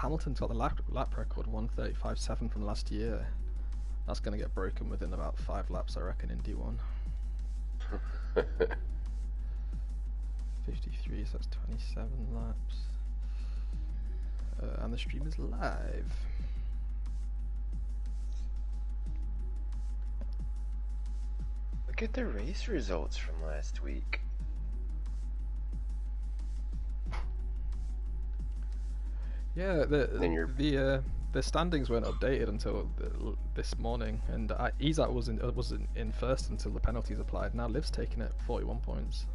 Hamilton's got the lap record, 1:35.7 from last year. That's going to get broken within about 5 laps, I reckon, in D1. 53, so that's 27 laps. And the stream is live. Look at the race results from last week. Yeah, the standings weren't updated until this morning, and Isaac wasn't in first until the penalties applied. Now Liv's taking it, 41 points.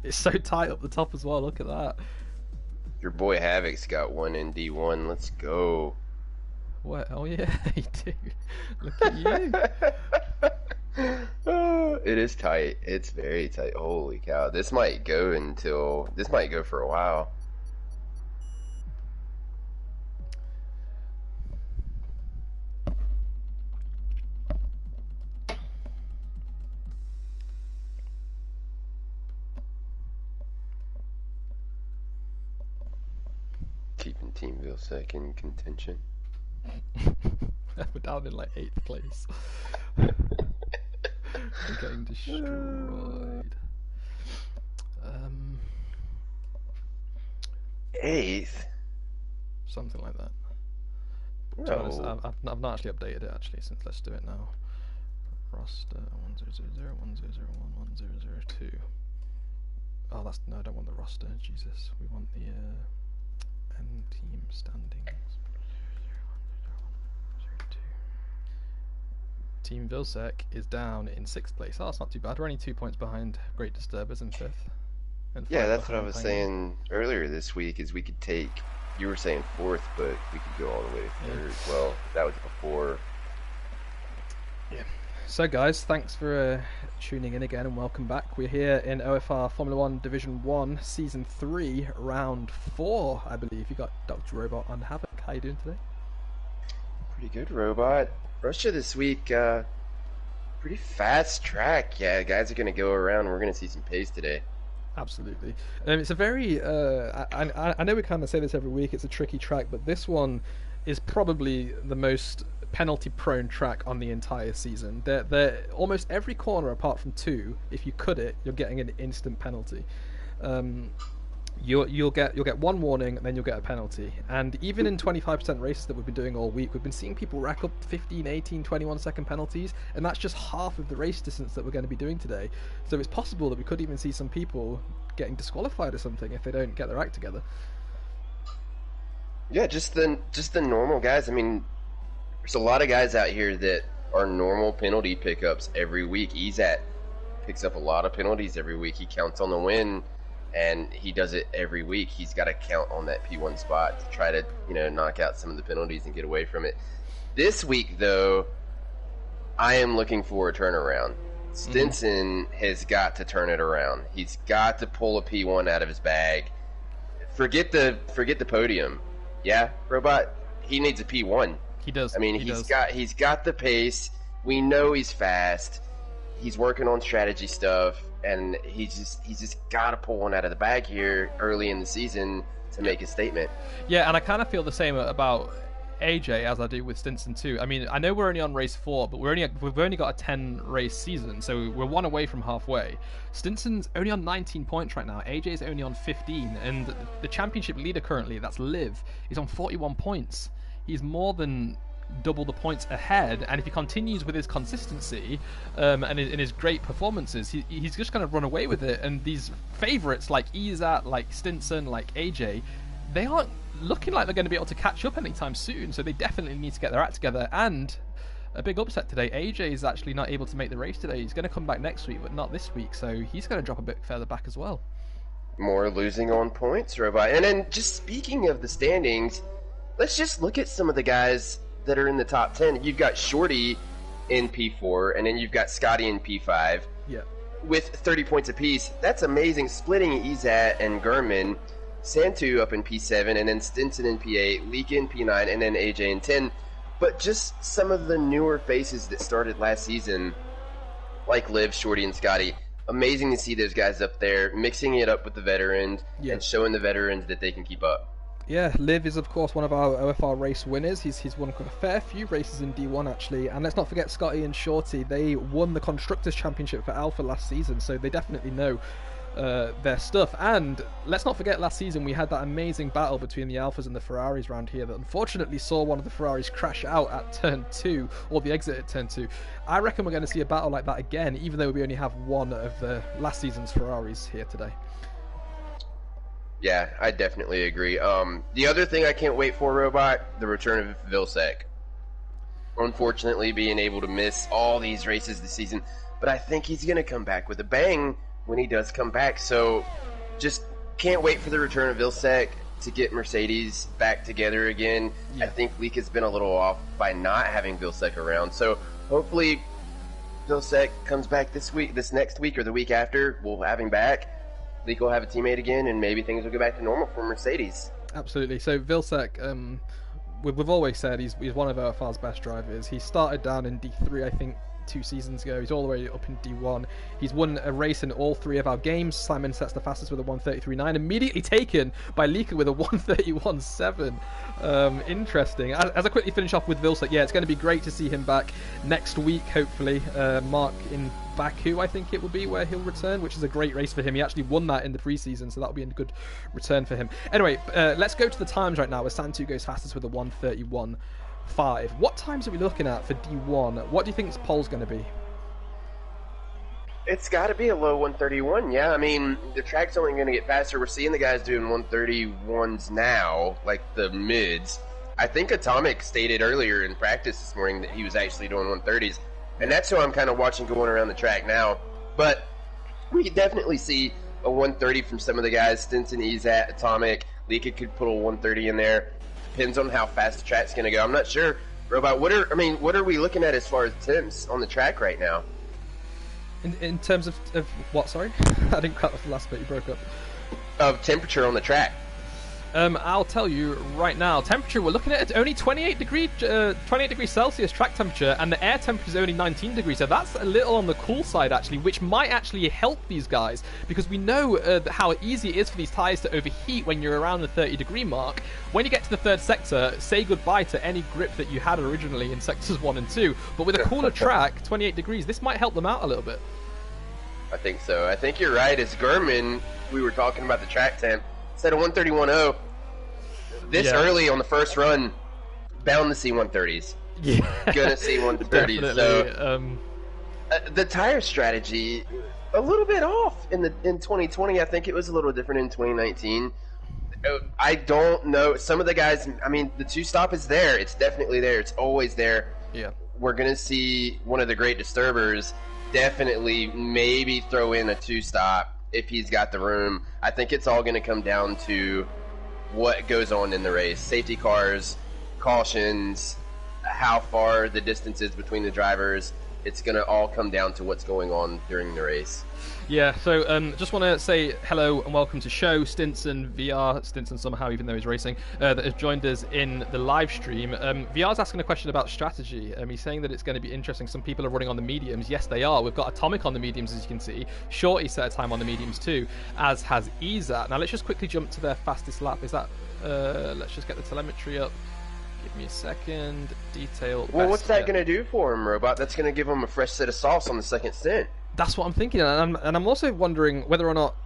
It's so tight up the top as well. Look at that. Your boy Havoc's got one in D1. Let's go. What? Oh yeah, you do. Look at you. Oh, it is tight. It's very tight. Holy cow! This might go for a while. Keeping Team Vilsack in contention. We're down in like 8th place. We're getting destroyed. 8th? Something like that. No. To be honest, I've not actually updated it actually since Let's Do It Now. Roster 1000, 1001, 1002. Oh, that's no, I don't want the roster. Jesus, we want the end team standings. Team Vilsack is down in 6th place. Oh, that's not too bad. We're only 2 points behind Great Disturbers in 5th. Yeah, that's what I was saying earlier this week, is we could take, you were saying 4th, but we could go all the way to 3rd. Yeah. Well, that was before. Yeah. So guys, thanks for tuning in again and welcome back. We're here in OFR Formula 1 Division 1, Season 3, Round 4, I believe. You got Dr. Robot and Havoc. How you doing today? Pretty good, Robot. Russia this week, pretty fast track. Yeah, guys are going to go around. We're going to see some pace today. Absolutely. It's a very, I know we kind of say this every week, it's a tricky track, but this one is probably the most penalty-prone track on the entire season. They're almost every corner apart from 2, if you cut it, you're getting an instant penalty. You'll get one warning and then you'll get a penalty, and even in 25% races that we've been doing all week, we've been seeing people rack up 15, 18, 21 second penalties, and that's just half of the race distance that we're going to be doing today. So it's possible that we could even see some people getting disqualified or something if they don't get their act together. Yeah, just the normal guys. I mean, there's a lot of guys out here that are normal penalty pickups every week. Izat picks up a lot of penalties every week. He counts on the win, and he does it every week. He's got to count on that P1 spot to try to, knock out some of the penalties and get away from it. This week, though, I am looking for a turnaround. Stinson has got to turn it around. He's got to pull a P1 out of his bag. Forget the podium. Yeah, Robot, he needs a P1. He does. I mean, he's got the pace. We know he's fast. He's working on strategy stuff, and he's just got to pull one out of the bag here early in the season to make a statement. Yeah, and I kind of feel the same about AJ as I do with Stinson too. I mean, I know we're only on race 4, but we've only got a 10 race season, so we're one away from halfway. Stinson's only on 19 points right now. AJ's only on 15, and the championship leader currently, that's Liv, is on 41 points. He's more than double the points ahead, and if he continues with his consistency and his great performances, he's just going to run away with it. And these favourites like Izat, like Stinson, like AJ, they aren't looking like they're going to be able to catch up anytime soon, so they definitely need to get their act together. And a big upset today, AJ is actually not able to make the race today. He's going to come back next week, but not this week, so he's going to drop a bit further back as well. More losing on points, Robot. And then just speaking of the standings, let's just look at some of the guys that are in the top 10. You've got Shorty in P4, and then you've got Scotty in P5. Yeah. With 30 points apiece. That's amazing. Splitting Izat and Gurman. Santu up in P7, and then Stinson in P8, Leak in P9, and then AJ in 10. But just some of the newer faces that started last season, like Liv, Shorty, and Scotty. Amazing to see those guys up there, mixing it up with the veterans and showing the veterans that they can keep up. Yeah, Liv is of course one of our OFR race winners. He's won a fair few races in D1 actually, and let's not forget Scotty and Shorty. They won the Constructors' Championship for Alpha last season, so they definitely know their stuff. And let's not forget last season we had that amazing battle between the Alphas and the Ferraris around here that unfortunately saw one of the Ferraris crash out at turn 2, or the exit at turn 2. I reckon we're going to see a battle like that again, even though we only have one of the last season's Ferraris here today. Yeah, I definitely agree. The other thing I can't wait for, Robot, the return of Vilsec. Unfortunately, being able to miss all these races this season, but I think he's going to come back with a bang when he does come back. So just can't wait for the return of Vilsec to get Mercedes back together again. Yeah. I think Leak has been a little off by not having Vilsec around. So hopefully Vilsec comes back this next week, or the week after. We'll have him back. Leak will have a teammate again, and maybe things will go back to normal for Mercedes. Absolutely. So Vilsec, we've always said he's one of OFR's best drivers. He started down in D3, I think, 2 seasons ago. He's all the way up in D1. He's won a race in all 3 of our games. Simon sets the fastest with a 1:33.9, immediately taken by Leaker with a 1:31.7. Interesting. As I quickly finish off with Vilsec, yeah, it's going to be great to see him back next week, hopefully. Mark in Baku, I think it will be, where he'll return, which is a great race for him. He actually won that in the preseason, so that'll be a good return for him. Anyway, let's go to the times right now, where Santu goes fastest with a 1:31.5. What times are we looking at for D1? What do you think this poll's going to be? It's got to be a low 131, yeah. I mean, the track's only going to get faster. We're seeing the guys doing 131s now, like the mids. I think Atomic stated earlier in practice this morning that he was actually doing 130s, and that's who I'm kind of watching going around the track now. But we could definitely see a 130 from some of the guys. Stinson, Ezat, Atomic, Leaka could put a 130 in there. Depends on how fast the track's going to go. I'm not sure. Robot, what are we looking at as far as temps on the track right now? In terms of what, sorry? I didn't cut off the last bit, you broke up. Of temperature on the track. I'll tell you right now, temperature, we're looking at only 28 degrees Celsius track temperature, and the air temperature is only 19 degrees, so that's a little on the cool side actually, which might actually help these guys, because we know how easy it is for these tyres to overheat when you're around the 30-degree mark. When you get to the 3rd sector, say goodbye to any grip that you had originally in sectors 1 and 2, but with a cooler track, 28 degrees, this might help them out a little bit. I think so. I think you're right. As Gurman, we were talking about the track temp, said a 131.0. This early on the first run, bound to see 130s. Yeah. Gonna see 130s. So the tire strategy, a little bit off in 2020. I think it was a little different in 2019. I don't know. Some of the guys, I mean, the 2-stop is there. It's definitely there. It's always there. Yeah. We're gonna see one of the great disturbers definitely maybe throw in a 2-stop if he's got the room. I think it's all going to come down to what goes on in the race. Safety cars, cautions, how far the distance is between the drivers. It's going to all come down to what's going on during the race. Yeah, so just want to say hello and welcome to show Stinson VR, Stinson somehow, even though he's racing, that has joined us in the live stream. VR's asking a question about strategy. He's saying that it's going to be interesting. Some people are running on the mediums. Yes, they are. We've got Atomic on the mediums, as you can see. Shorty set a time on the mediums too, as has Ezat. Now let's just quickly jump to their fastest lap. Is that? Let's just get the telemetry up. Give me a second. Detail. Well, what's that going to do for him, Robot? That's going to give him a fresh set of sauce on the second stint. That's what I'm thinking, and I'm also wondering whether or not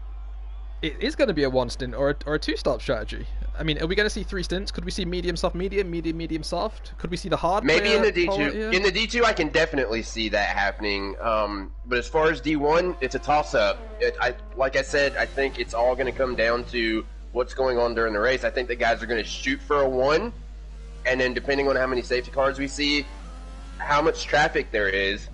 it is going to be a 1 stint or a 2-stop strategy. I mean, are we going to see 3 stints? Could we see medium, soft, medium, medium, medium, soft? Could we see the hard? Maybe in the D2. In the D2, I can definitely see that happening. But as far as D1, it's a toss-up. Like I said, I think it's all going to come down to what's going on during the race. I think the guys are going to shoot for a 1, and then depending on how many safety cars we see, how much traffic there is,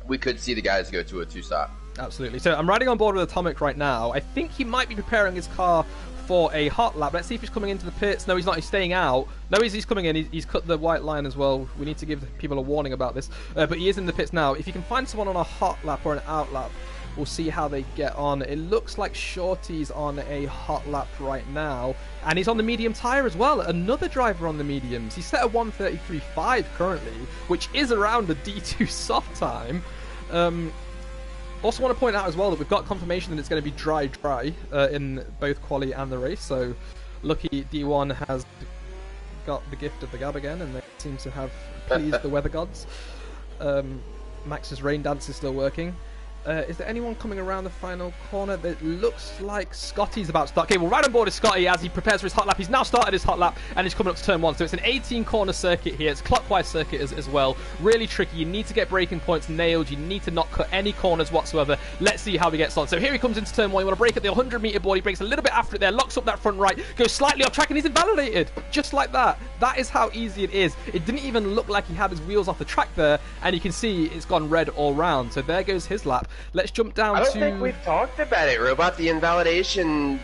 we could see the guys go to a 2-stop. Absolutely. So I'm riding on board with Atomic right now. I think he might be preparing his car for a hot lap. Let's see if he's coming into the pits. No, he's not. He's staying out. No, he's coming in. He's cut the white line as well. We need to give people a warning about this. But he is in the pits now. If you can find someone on a hot lap or an out lap, we'll see how they get on. It looks like Shorty's on a hot lap right now. And he's on the medium tyre as well. Another driver on the mediums. He's set a 1:33.5 currently, which is around a D2 soft time. Also want to point out as well that we've got confirmation that it's going to be dry in both quali and the race. So Lucky D1 has got the gift of the gab again, and they seem to have pleased the weather gods. Max's rain dance is still working. Is there anyone coming around the final corner? It looks like Scotty's about to start. Okay, well, right on board is Scotty as he prepares for his hot lap. He's now started his hot lap and he's coming up to turn 1. So it's an 18-corner circuit here. It's a clockwise circuit as well. Really tricky. You need to get braking points nailed. You need to not cut any corners whatsoever. Let's see how he gets on. So here he comes into turn 1. You want to brake at the 100-meter board. He brakes a little bit after it there, locks up that front right, goes slightly off track, and he's invalidated. Just like that. That is how easy it is. It didn't even look like he had his wheels off the track there, and you can see it's gone red all round. So there goes his lap. Let's jump down to... I don't think we've talked about it, Robot, the invalidation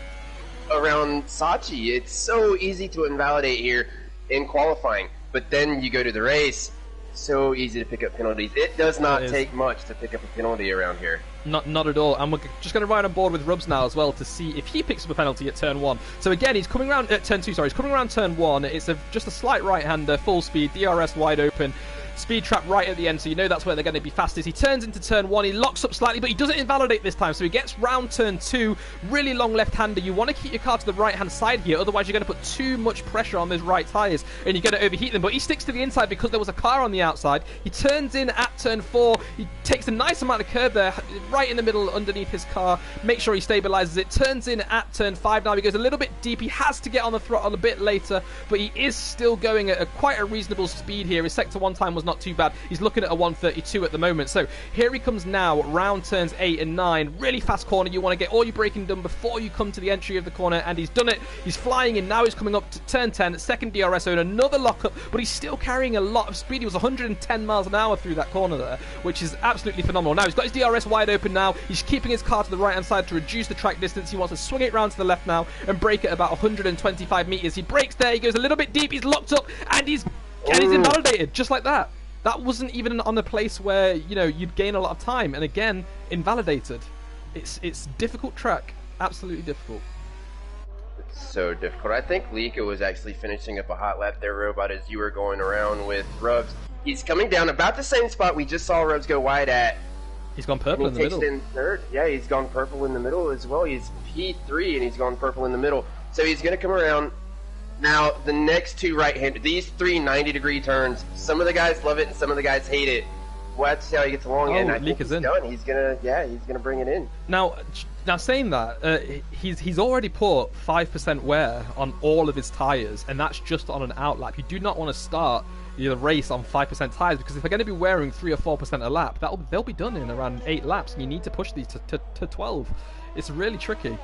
around Sachi. It's so easy to invalidate here in qualifying, but then you go to the race, so easy to pick up penalties. It does not take much to pick up a penalty around here. Not at all. And we're just going to ride on board with Rubs now as well to see if he picks up a penalty at turn 1. So again, he's coming around at turn 2, sorry. He's coming around turn 1. It's just a slight right-hander, full speed, DRS wide open. Speed trap right at the end, so you know that's where they're going to be fastest. He turns into turn 1, he locks up slightly, but he doesn't invalidate this time, so he gets round turn 2, really long left-hander. You want to keep your car to the right-hand side here, otherwise you're going to put too much pressure on those right tyres, and you're going to overheat them. But he sticks to the inside because there was a car on the outside. He turns in at turn 4, he takes a nice amount of curb there, right in the middle underneath his car, make sure he stabilizes it, turns in at turn 5 now. He goes a little bit deep, he has to get on the throttle a bit later, but he is still going at quite a reasonable speed here. His sector 1 time was not too bad. He's looking at a 132 at the moment. So here he comes now, round turns 8 and 9. Really fast corner. You want to get all your braking done before you come to the entry of the corner, and he's done it. He's flying in. Now he's coming up to turn 10, second DRS zone, another lockup, but he's still carrying a lot of speed. He was 110 miles an hour through that corner there, which is absolutely phenomenal. Now he's got his DRS wide open now. He's keeping his car to the right-hand side to reduce the track distance. He wants to swing it round to the left now and brake at about 125 meters. He brakes there. He goes a little bit deep. He's locked up, and he's invalidated just like that. That wasn't even on a place where, you know, you'd gain a lot of time, and again, invalidated. It's difficult track, absolutely difficult. It's so difficult. I think Lika was actually finishing up a hot lap there, Robot, as you were going around with Rubs. He's coming down about the same spot we just saw Rubs go wide at. He's gone purple in the middle. In third. Yeah, he's gone purple in the middle as well. He's P3 and he's gone purple in the middle. So he's going to come around. Now, the next two right-handed, these 3 90-degree turns, some of the guys love it and some of the guys hate it. We'll have to see how he gets along, and I think he's done. He's gonna bring it in. Now saying that, he's already put 5% wear on all of his tyres, and that's just on an outlap. You do not want to start the race on 5% tyres, because if they're going to be wearing 3 or 4% a lap, they'll be done in around 8 laps, and you need to push these to 12. It's really tricky.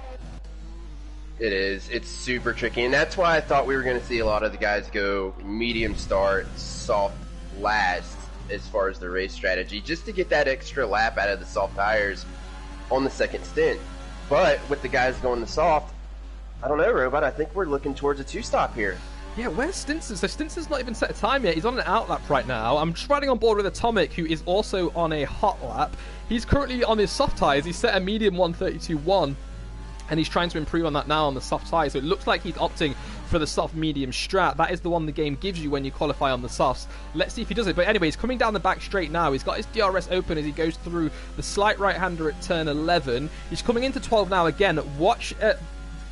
It is. It's super tricky, and that's why I thought we were going to see a lot of the guys go medium start, soft last as far as the race strategy, just to get that extra lap out of the soft tires on the second stint. But with the guys going the soft, I don't know, Robot, I think we're looking towards a 2-stop here. Yeah, where's Stinson? So Stinson's not even set a time yet. He's on an outlap right now. I'm just riding on board with Atomic, who is also on a hot lap. He's currently on his soft tires. He's set a medium 132.1. And he's trying to improve on that now on the soft tyre. So it looks like he's opting for the soft medium strat. That is the one the game gives you when you qualify on the softs. Let's see if he does it. But anyway, he's coming down the back straight now. He's got his DRS open as he goes through the slight right-hander at turn 11. He's coming into 12 now again. Watch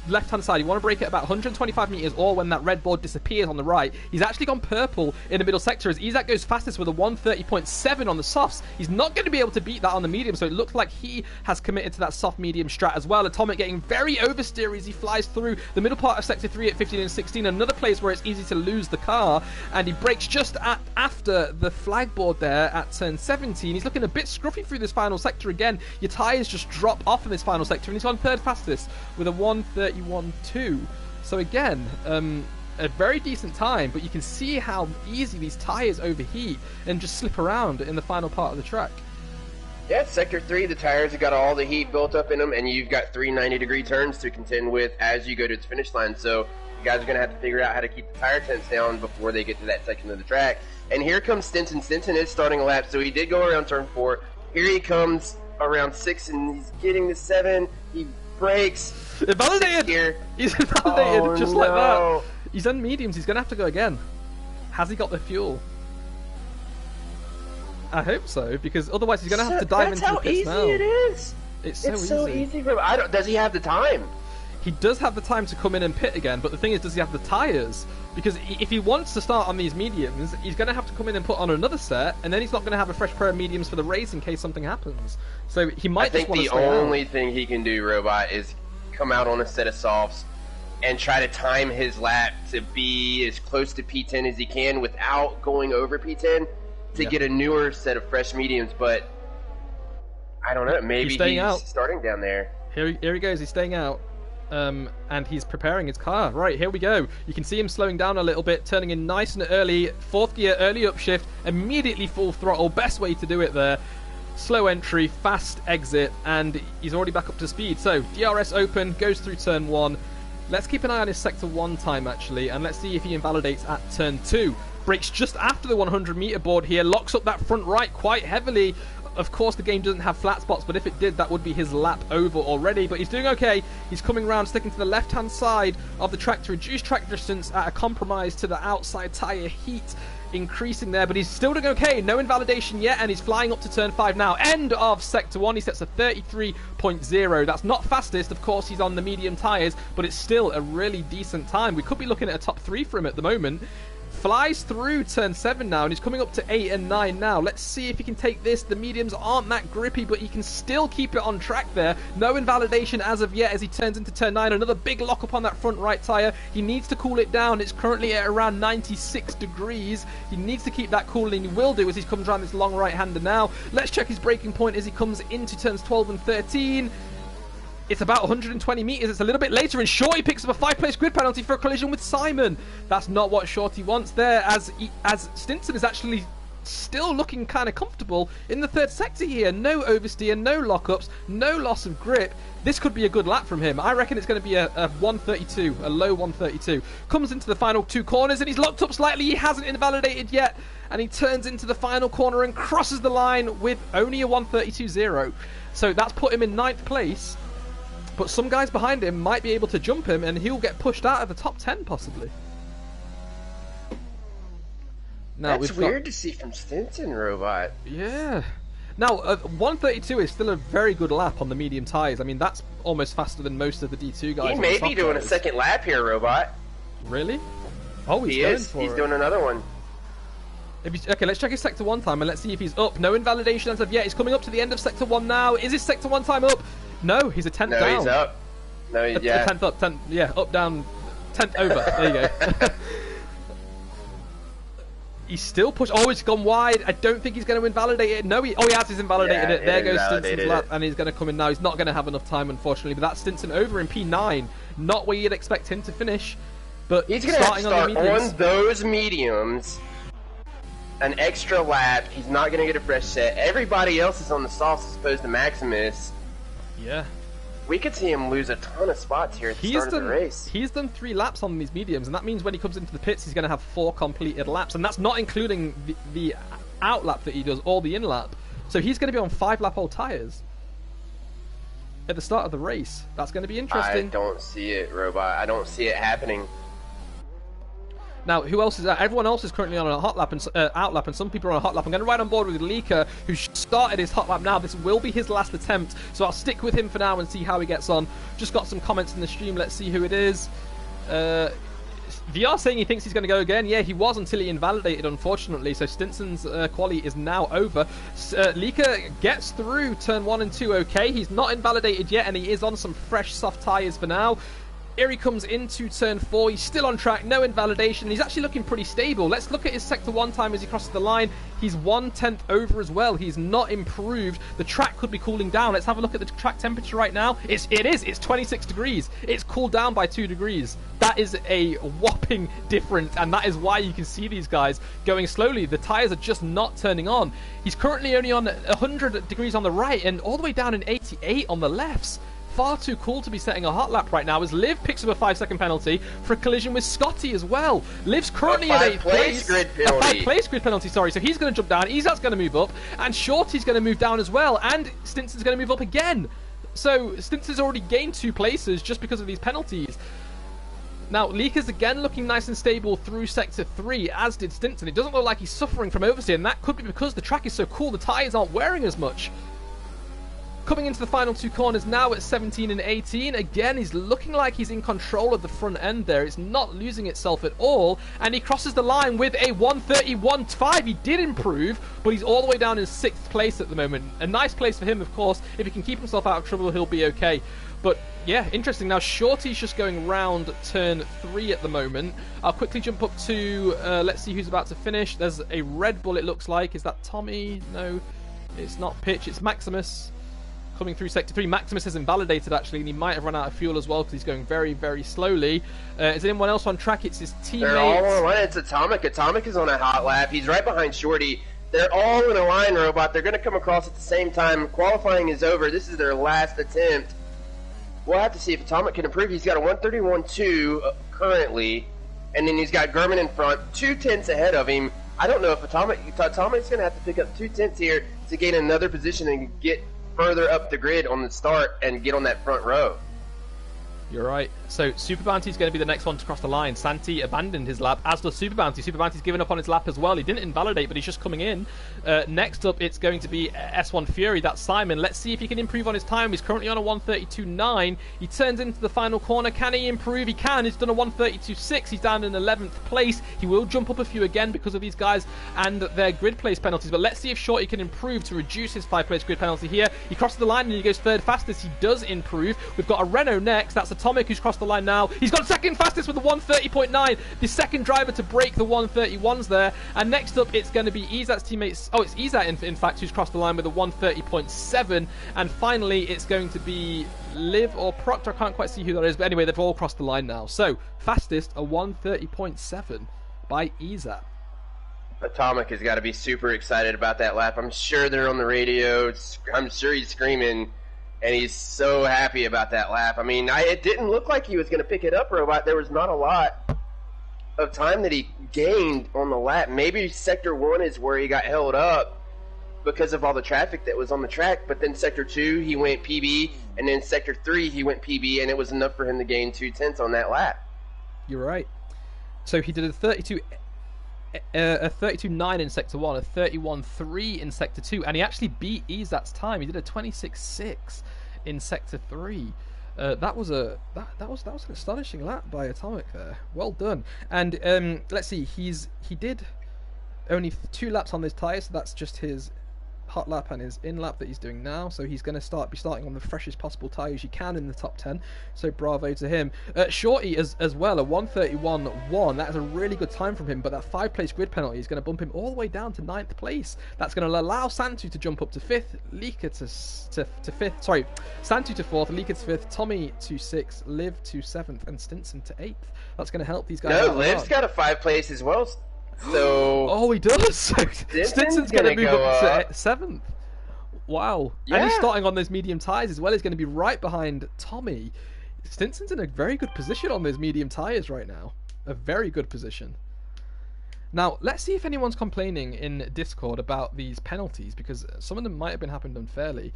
left-hand side. You want to brake at about 125 meters, or when that red board disappears on the right. He's actually gone purple in the middle sector as Izak goes fastest with a 130.7 on the softs. He's not going to be able to beat that on the medium, so it looks like he has committed to that soft medium strat as well. Atomic getting very oversteer as he flies through the middle part of sector 3 at 15 and 16. Another place where it's easy to lose the car, and he brakes just after the flag board there at turn 17. He's looking a bit scruffy through this final sector again. Your tyres just drop off in this final sector, and he's on third fastest with a 131.2. So again, a very decent time, but you can see how easy these tyres overheat and just slip around in the final part of the track. Yeah, it's sector 3, the tires have got all the heat built up in them, and you've got 3 90-degree turns to contend with as you go to the finish line. So you guys are going to have to figure out how to keep the tire temps down before they get to that section of the track. And here comes Stinson. Stinson is starting a lap, so he did go around turn 4. Here he comes around 6, and he's getting to 7. He brakes. Invalidated! He's invalidated just like that. He's on mediums. He's going to have to go again. Has he got the fuel? I hope so, because otherwise he's going to have to dive into the pits now. That's how easy it is. It's so easy. Does he have the time? he does have the time to come in and pit again, but the thing is, does he have the tyres? Because if he wants to start on these mediums, he's going to have to come in and put on another set, and then he's not going to have a fresh pair of mediums for the race in case something happens. So he might just want to stay out. I think the only thing he can do, Robot, is come out on a set of softs and try to time his lap to be as close to P10 as he can without going over P10 to get a newer set of fresh mediums. But I don't know, maybe he's starting down there. Here he goes, he's staying out. And he's preparing his car. Right, here we go. You can see him slowing down a little bit, turning in nice and early. 4th gear, early upshift, immediately full throttle. Best way to do it there. Slow entry, fast exit, and he's already back up to speed. So, DRS open, goes through turn 1. Let's keep an eye on his sector 1 time, actually, and let's see if he invalidates at turn 2. Brakes just after the 100 meter board here, locks up that front right quite heavily. Of course, the game doesn't have flat spots, but if it did, that would be his lap over already. But he's doing okay. He's coming around, sticking to the left-hand side of the track to reduce track distance at a compromise to the outside tyre heat, increasing there. But he's still doing okay. No invalidation yet, and he's flying up to turn 5 now. End of sector 1. He sets a 33.0. That's not fastest. Of course, he's on the medium tyres, but it's still a really decent time. We could be looking at a top 3 for him at the moment. Flies through turn 7 now, and he's coming up to 8 and 9 now. Let's see if he can take this. The mediums aren't that grippy, but he can still keep it on track there. No invalidation as of yet as he turns into turn 9. Another big lock up on that front right tyre. He needs to cool it down. It's currently at around 96 degrees. He needs to keep that cool, and he will do as he comes around this long right-hander now. Let's check his braking point as he comes into turns 12 and 13. It's about 120 metres. It's a little bit later, and Shorty picks up a 5-place grid penalty for a collision with Simon. That's not what Shorty wants there, as Stinson is actually still looking kind of comfortable in the 3rd sector here. No oversteer, no lockups, no loss of grip. This could be a good lap from him. I reckon it's going to be a 132, a low 132. Comes into the final 2 corners, and he's locked up slightly. He hasn't invalidated yet, and he turns into the final corner and crosses the line with only a 132.0. So that's put him in 9th place. But some guys behind him might be able to jump him, and he'll get pushed out of the top 10 possibly. Now, that's weird to see from Stinson, Robot. Yeah. Now, 132 is still a very good lap on the medium tyres. I mean, that's almost faster than most of the D2 guys. He may be doing a second lap here, Robot. Really? Oh, he is. He's doing another one. Okay, let's check his sector 1 time and let's see if he's up. No invalidation as of yet. He's coming up to the end of sector 1 now. Is his sector 1 time up? No, he's a 10th down. No, he's up. No, yeah. 10th up, 10th, yeah, up, down, 10th over. There you go. He's still pushed. Oh, it's gone wide. I don't think he's going to invalidate it. No, he has. He's invalidated it. There goes Stinson's lap, and he's going to come in now. He's not going to have enough time, unfortunately. But that's Stinson over in P9. Not where you'd expect him to finish. But he's going to have to start on those mediums. An extra lap. He's not going to get a fresh set. Everybody else is on the softs as opposed to Maximus. Yeah. We could see him lose a ton of spots here at the start of the race. He's done 3 laps on these mediums, and that means when he comes into the pits, he's going to have 4 completed laps, and that's not including the out lap that he does or the in lap. So he's going to be on 5-lap-old tyres at the start of the race. That's going to be interesting. I don't see it, Robot. I don't see it happening. Now, who else is that? Everyone else is currently on a hot lap and out lap, and some people are on a hot lap. I'm going to ride on board with Lika, who started his hot lap now. This will be his last attempt, so I'll stick with him for now and see how he gets on. Just got some comments in the stream. Let's see who it is. VR saying he thinks he's going to go again. Yeah, he was until he invalidated, unfortunately. So Stinson's quali is now over. Lika gets through turn 1 and 2 okay. He's not invalidated yet, and he is on some fresh soft tyres for now. Here he comes into turn 4. He's still on track, no invalidation. He's actually looking pretty stable. Let's look at his sector 1 time as he crosses the line. He's 1/10 over as well. He's not improved. The track could be cooling down. Let's have a look at the track temperature right now. It is. It's 26 degrees. It's cooled down by 2 degrees. That is a whopping difference, and that is why you can see these guys going slowly. The tyres are just not turning on. He's currently only on 100 degrees on the right and all the way down in 88 on the lefts. Far too cool to be setting a hot lap right now as Liv picks up a 5-second penalty for a collision with Scotty as well. Liv's currently in 8th place. A 5-place grid penalty, sorry. So he's going to jump down. Izat's going to move up. And Shorty's going to move down as well. And Stinson's going to move up again. So Stinson's already gained 2 places just because of these penalties. Now, Lika's again looking nice and stable through Sector 3, as did Stinson. It doesn't look like he's suffering from oversteer, and that could be because the track is so cool, the tyres aren't wearing as much. Coming into the final two corners now at 17 and 18. Again, he's looking like he's in control of the front end there. It's not losing itself at all. And he crosses the line with a 1:31.5. He did improve, but he's all the way down in 6th place at the moment. A nice place for him, of course. If he can keep himself out of trouble, he'll be okay. But yeah, interesting. Now, Shorty's just going round turn 3 at the moment. I'll quickly jump up to, let's see who's about to finish. There's a Red Bull, it looks like. Is that Tommy? No, it's not Pitch, it's Maximus. Coming through Sector 3. Maximus is invalidated, actually, and he might have run out of fuel as well because he's going very, very slowly. Is anyone else on track? It's his teammate. They're all on a line. It's Atomic. Atomic is on a hot lap. He's right behind Shorty. They're all in a line, Robot. They're going to come across at the same time. Qualifying is over. This is their last attempt. We'll have to see if Atomic can improve. He's got a 1:31.2 currently, and then he's got Gurman in front, 2/10 ahead of him. I don't know if Atomic's going to have to pick up 2/10 here to gain another position and get further up the grid on the start and get on that front row. You're right. So Super Bounty's going to be the next one to cross the line. Santi abandoned his lap, as does Super Bounty. Super Bounty's given up on his lap as well. He didn't invalidate, but he's just coming in. Next up, it's going to be S1 Fury. That's Simon. Let's see if he can improve on his time. He's currently on a 1:32.9. He turns into the final corner. Can he improve? He can. He's done a 1:32.6. He's down in 11th place. He will jump up a few again because of these guys and their grid place penalties. But let's see if Shorty can improve to reduce his 5-place grid penalty here. He crosses the line and he goes third fastest. He does improve. We've got a Renault next. That's Atomic, who's crossed the line now. He's got second fastest with a 1:30.9. The second driver to break the 1:31s there. And next up, it's going to be Izat's teammates. Oh, it's Izat, in fact, who's crossed the line with a 1:30.7. And finally, it's going to be Liv or Proctor. I can't quite see who that is. But anyway, they've all crossed the line now. So, fastest, a 1:30.7 by Izat. Atomic has got to be super excited about that lap. I'm sure they're on the radio. I'm sure he's screaming. And he's so happy about that lap. I mean, it didn't look like he was going to pick it up, Robot. There was not a lot of time that he gained on the lap. Maybe Sector 1 is where he got held up because of all the traffic that was on the track. But then Sector 2, he went PB. And then Sector 3, he went PB. And it was enough for him to gain 2/10 on that lap. You're right. So he did a 32.9 in Sector 1, a 31.3 in Sector 2, and he actually beat Izat's time. He did a 26.6 in Sector 3. That was an astonishing lap by Atomic there. Well done. And let's see, he did only 2 laps on his tyres, so that's just his hot lap and his in lap that he's doing now, so he's going to be starting on the freshest possible tyres you can in the top 10, so bravo to him. Shorty as well, a 1:31.1. That is a really good time from him, but that 5-place grid penalty is going to bump him all the way down to 9th place. That's going to allow Santu to jump up to 5th, Lika to 5th, sorry, Santu to 4th, Lika to 5th, Tommy to 6th, Liv to 7th, and Stinson to 8th. That's going to help these guys out. No, Liv's got a 5-place as well. So oh, he does. Stinson's going to move up to 7th. Wow. Yeah. And he's starting on those medium tyres as well. He's going to be right behind Tommy. Stinson's in a very good position on those medium tyres right now. A very good position. Now, let's see if anyone's complaining in Discord about these penalties, because some of them might have been happened unfairly.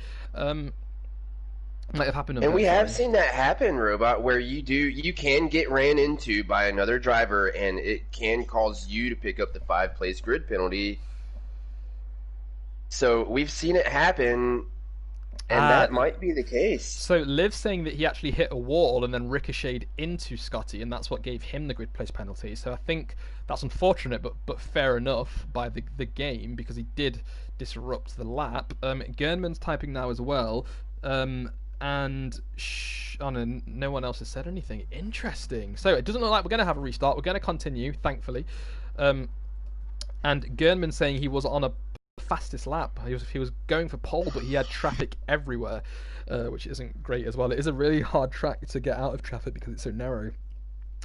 Might have happened. And we have seen that happen, Robot, where you can get ran into by another driver, and it can cause you to pick up the 5-place grid penalty. So we've seen it happen, and that might be the case. So Liv's saying that he actually hit a wall and then ricocheted into Scotty, and that's what gave him the grid place penalty. So I think that's unfortunate, but fair enough by the game, because he did disrupt the lap. Gernman's typing now as well. And no one else has said anything. Interesting. So it doesn't look like we're going to have a restart. We're going to continue, thankfully. And Gernman saying he was on a fastest lap. He was going for pole, but he had traffic everywhere, which isn't great as well. It is a really hard track to get out of traffic because it's so narrow.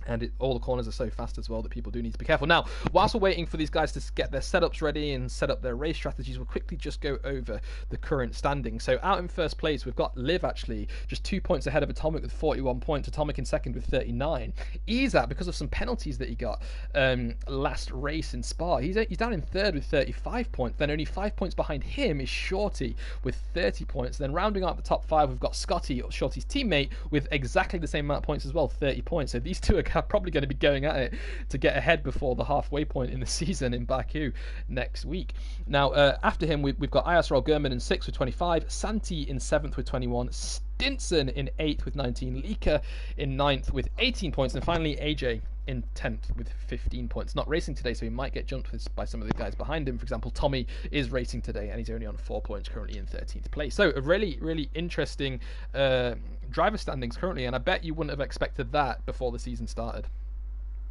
And all the corners are so fast as well that people do need to be careful. Now, whilst we're waiting for these guys to get their setups ready and set up their race strategies, we'll quickly just go over the current standing. So out in first place, we've got Liv actually just 2 points ahead of Atomic with 41 points. Atomic in second with 39. Izat, because of some penalties that he got last race in Spa, he's down in third with 35 points. Then only 5 points behind him is Shorty with 30 points. Then rounding out the top 5, we've got Scotty, Shorty's teammate, with exactly the same amount of points as well, 30 points. So these two are probably going to be going at it to get ahead before the halfway point in the season in Baku next week. Now, after him, we've got ISRL Gurman in 6th with 25, Santi in 7th with 21, Stinson in 8th with 19, Lika in 9th with 18 points, and finally AJ in 10th with 15 points. Not racing today, so he might get jumped by some of the guys behind him. For example, Tommy is racing today, and he's only on 4 points, currently in 13th place. So a really, really interesting driver standings currently, and I bet you wouldn't have expected that before the season started.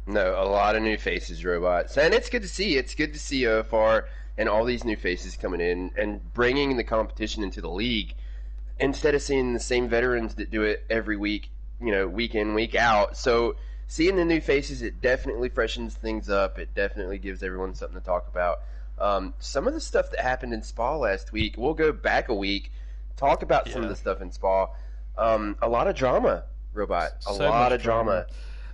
No, a lot of new faces, robots, and it's good to see. It's good to see OFR and all these new faces coming in and bringing the competition into the league instead of seeing the same veterans that do it every week, week in, week out. So seeing the new faces, it definitely freshens things up. It definitely gives everyone something to talk about. Some of the stuff that happened in Spa last week, we'll go back a week, talk about some of the stuff in Spa. A lot of drama, Robot. A lot of drama.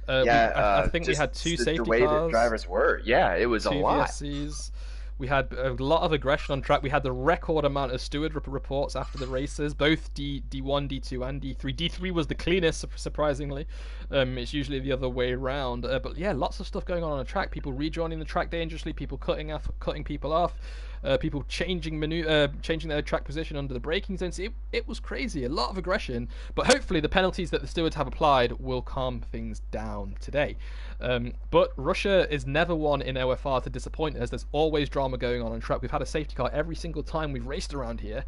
I think we had two safety cars. The way that drivers were. Yeah, it was a lot. VSCs. We had a lot of aggression on track. We had the record amount of steward reports after the races, both D1, D2, and D3. D3 was the cleanest, surprisingly. It's usually the other way around. But yeah, lots of stuff going on the track. People rejoining the track dangerously, people cutting people off, people changing their track position under the braking zones. It was crazy, a lot of aggression. But hopefully the penalties that the stewards have applied will calm things down today. But Russia is never one in OFR to disappoint us. There's always drama going on track. We've had a safety car every single time we've raced around here,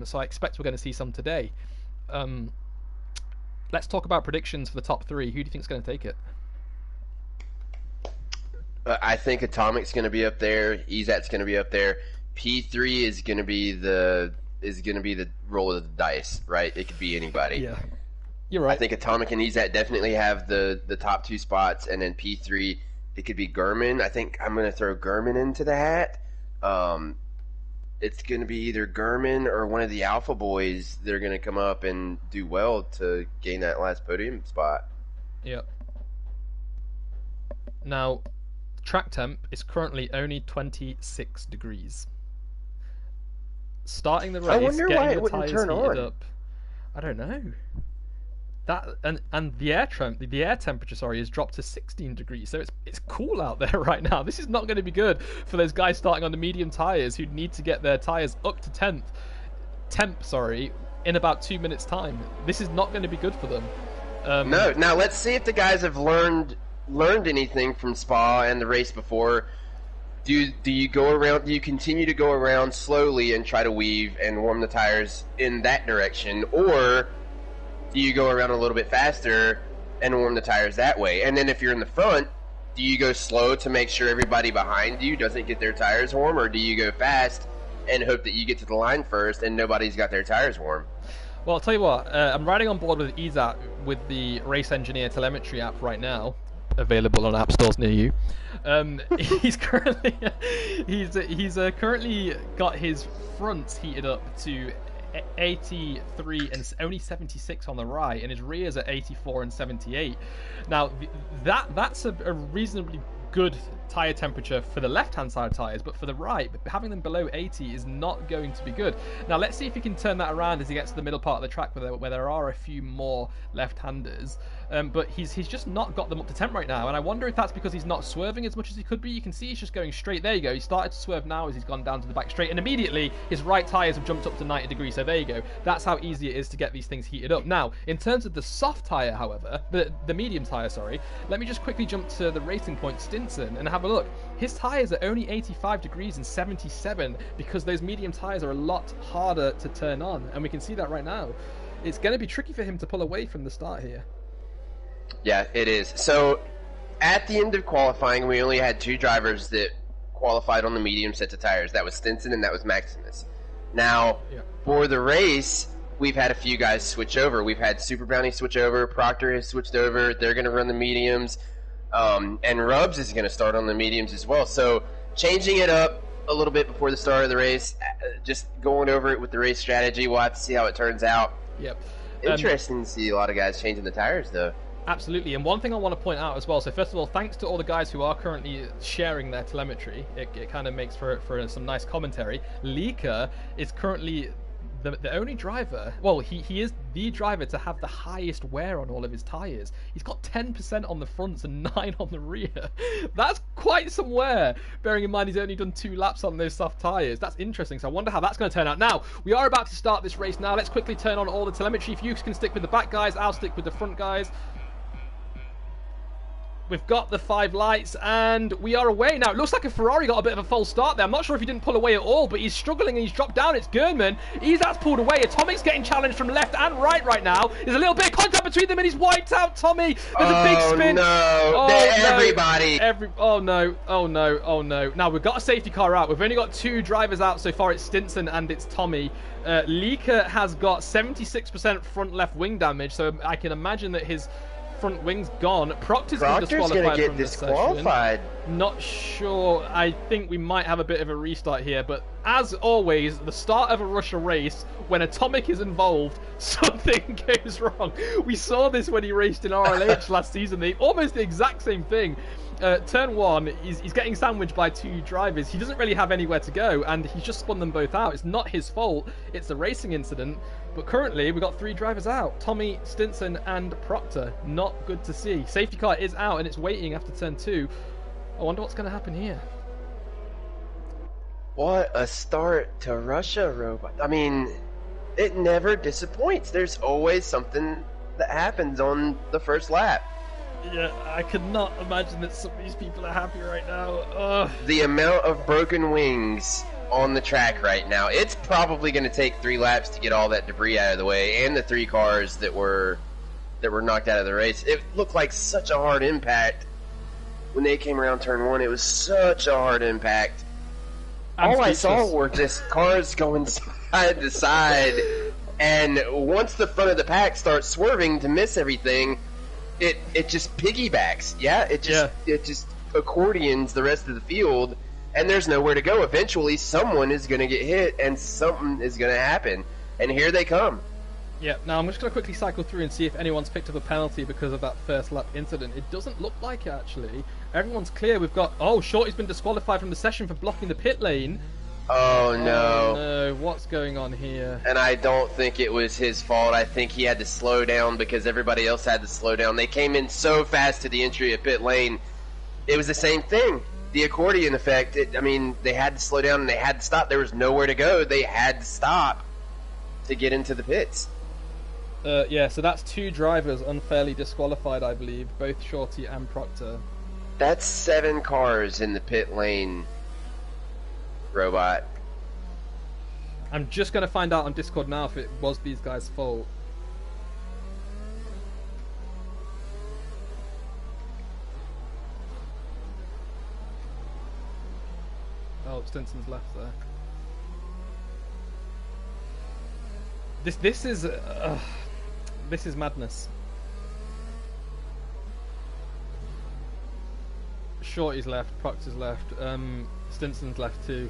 so I expect we're going to see some today. Let's talk about predictions for the top 3. Who do you think is going to take it? I think Atomic's going to be up there. EZAT's going to be up there. P3 is going to be the roll of the dice, right? It could be anybody. Yeah. You're right. I think Atomic and EZAT definitely have the top 2 spots, and then P3, it could be Gurman. I think I'm going to throw Gurman into the hat. It's going to be either Gurman or one of the Alpha boys that are going to come up and do well to gain that last podium spot. Yep. Now, track temp is currently only 26 degrees. Starting the race, I wonder getting why the it wouldn't tires turn heated on. up. I don't know. That and the air temperature has dropped to 16 degrees, so it's cool out there right now. This is not going to be good for those guys starting on the medium tires who need to get their tires up to temp in about 2 minutes time. This is not going to be good for them. No. Now let's see if the guys have learned anything from Spa and the race before. Do you go around? Do you continue to go around slowly and try to weave and warm the tires in that direction, or do you go around a little bit faster and warm the tires that way? And then if you're in the front, do you go slow to make sure everybody behind you doesn't get their tires warm, or do you go fast and hope that you get to the line first and nobody's got their tires warm? Well, I'll tell you what, I'm riding on board with EZAT with the Race Engineer telemetry app right now, available on app stores near you. He's currently currently got his fronts heated up to 83 and only 76 on the right, and his rears are 84 and 78. Now that's a reasonably good tire temperature for the left-hand side tires, but for the right, having them below 80 is not going to be good. Now let's see if he can turn that around as he gets to the middle part of the track where there are a few more left-handers. But he's just not got them up to temp right now, and I wonder if that's because he's not swerving as much as he could be. You can see he's just going straight. There you go. He started to swerve now as he's gone down to the back straight, and immediately his right tyres have jumped up to 90 degrees. So there you go. That's how easy it is to get these things heated up. Now, in terms of the soft tyre, however, the medium tyre, sorry, let me just quickly jump to the Racing Point Stinson and have a look. His tyres are only 85 degrees and 77 because those medium tyres are a lot harder to turn on, and we can see that right now. It's going to be tricky for him to pull away from the start here. Yeah, it is. So, at the end of qualifying, we only had 2 drivers that qualified on the medium sets of tires. That was Stinson and that was Maximus. Now, for the race, we've had a few guys switch over. We've had Super Brownie switch over. Proctor has switched over. They're going to run the mediums. And Rubs is going to start on the mediums as well. So, changing it up a little bit before the start of the race, just going over it with the race strategy. We'll have to see how it turns out. Yep. Interesting to see a lot of guys changing the tires, though. Absolutely, and one thing I want to point out as well, so first of all, thanks to all the guys who are currently sharing their telemetry. It kind of makes for some nice commentary. Lika is currently the only driver, well, he is the driver to have the highest wear on all of his tyres. He's got 10% on the fronts and 9 on the rear. That's quite some wear, bearing in mind he's only done 2 laps on those soft tyres. That's interesting, so I wonder how that's going to turn out. Now, we are about to start this race now. Let's quickly turn on all the telemetry. If you can stick with the back guys, I'll stick with the front guys. We've got the 5 lights, and we are away now. It looks like a Ferrari got a bit of a false start there. I'm not sure if he didn't pull away at all, but he's struggling and he's dropped down. It's Gernman. That's pulled away. Atomic's getting challenged from left and right now. There's a little bit of contact between them, and he's wiped out Tommy. There's a big spin. No. Oh, Everybody. Oh, no. Oh, no. Oh, no. Now, we've got a safety car out. We've only got 2 drivers out so far. It's Stinson and it's Tommy. Leaker has got 76% front left wing damage, so I can imagine that his front wing's gone. Proctor's gonna get from disqualified. Not sure. I think we might have a bit of a restart here, but as always, the start of a Russia race, when Atomic is involved, something goes wrong. We saw this when he raced in RLH last season. Almost the exact same thing. Turn 1, he's getting sandwiched by 2 drivers. He doesn't really have anywhere to go, and he's just spun them both out. It's not his fault. It's a racing incident. But currently, we've got 3 drivers out. Tommy, Stinson, and Proctor. Not good to see. Safety car is out, and it's waiting after turn 2. I wonder what's going to happen here. What a start to Russia, Robot. I mean, it never disappoints. There's always something that happens on the first lap. Yeah, I could not imagine that some of these people are happy right now. Ugh. The amount of broken wings on the track right now, it's probably going to take 3 laps to get all that debris out of the way, and the 3 cars that were knocked out of the race. It looked like such a hard impact when they came around turn 1. It was such a hard impact. All I saw were just cars going side to side, and once the front of the pack starts swerving to miss everything, it just piggybacks. Yeah, it just accordions the rest of the field, and there's nowhere to go. Eventually, someone is going to get hit, and something is going to happen. And here they come. Yeah, now I'm just going to quickly cycle through and see if anyone's picked up a penalty because of that first lap incident. It doesn't look like it, actually. Everyone's clear. We've got... Oh, Shorty's been disqualified from the session for blocking the pit lane. Oh, no. Oh, no. What's going on here? And I don't think it was his fault. I think he had to slow down because everybody else had to slow down. They came in so fast to the entry of pit lane. It was the same thing. The accordion effect. I mean, they had to slow down and they had to stop. There was nowhere to go. They had to stop to get into the pits. Yeah, so that's 2 drivers unfairly disqualified, I believe. Both Shorty and Proctor. That's 7 cars in the pit lane, Robot. I'm just going to find out on Discord now if it was these guys' fault. Oh, Stinson's left there. This is madness. Shorty's left, Proctor's left, Stinson's left too.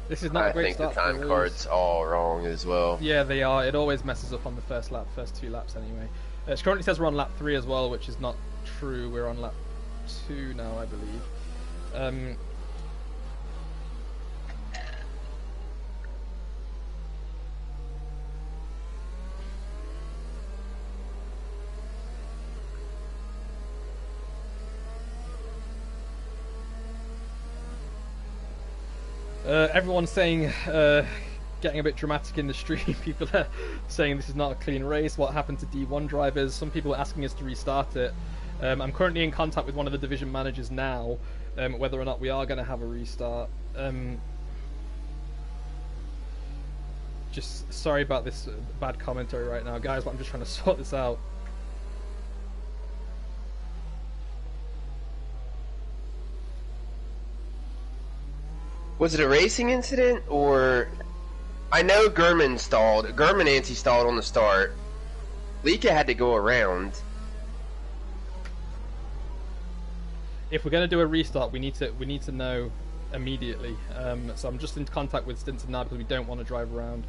This is not a great start. I think the time card's all wrong as well. Yeah, they are. It always messes up on the first 2 laps anyway. It currently says we're on lap 3 as well, which is not true. We're on lap 2 now, I believe. Everyone's saying, getting a bit dramatic in the stream. People are saying this is not a clean race. What happened to D1 drivers? Some people are asking us to restart it. I'm currently in contact with one of the division managers now, whether or not we are going to have a restart. Just sorry about this bad commentary right now, guys, but I'm just trying to sort this out. Was it a racing incident, or... I know Gurman stalled. Gurman anti-stalled on the start. Lika had to go around. If we're going to do a restart, we need to know immediately. So I'm just in contact with Stinson now because we don't want to drive around.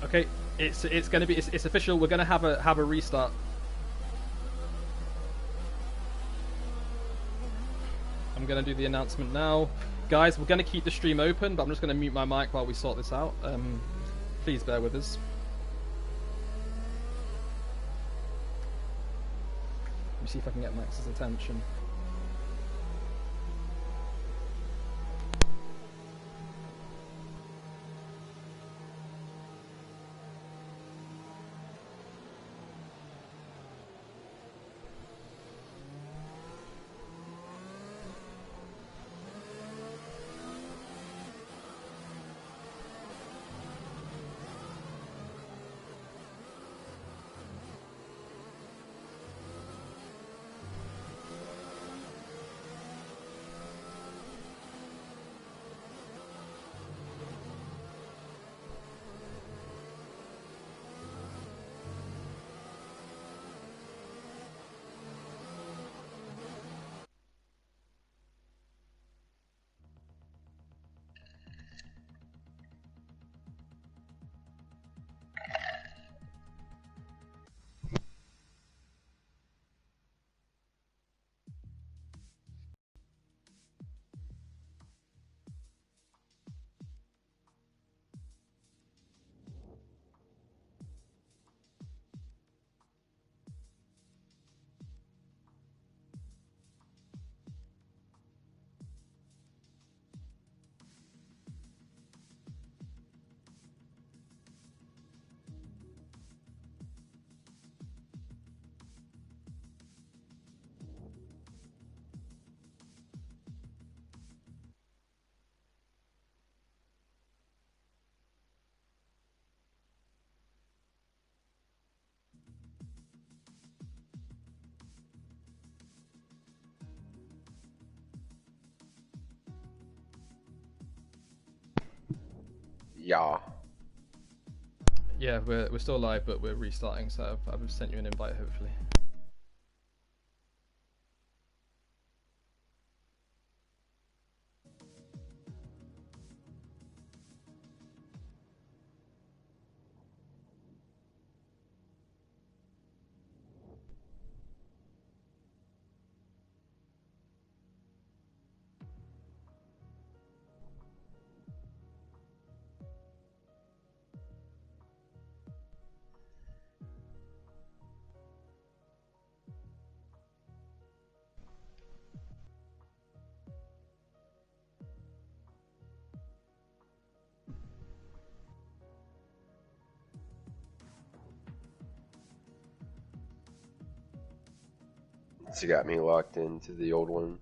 Okay, It's going to be it's official. We're going to have a restart. I'm going to do the announcement now, guys. We're going to keep the stream open, but I'm just going to mute my mic while we sort this out. Please bear with us. Let me see if I can get Max's attention. Yeah. Yeah, we're still live, but we're restarting. So I've sent you an invite, hopefully. She got me locked into the old one.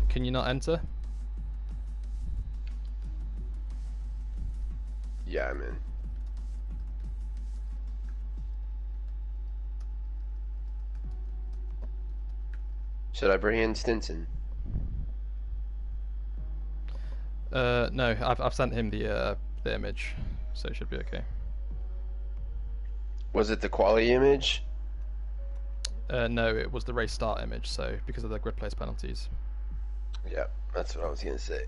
Can you not enter? Yeah, I'm in. Should I bring in Stinson? No, I've sent him the image, so it should be okay. Was it the quality image? No, it was the race start image. So because of the grid place penalties. Yeah, that's what I was gonna say.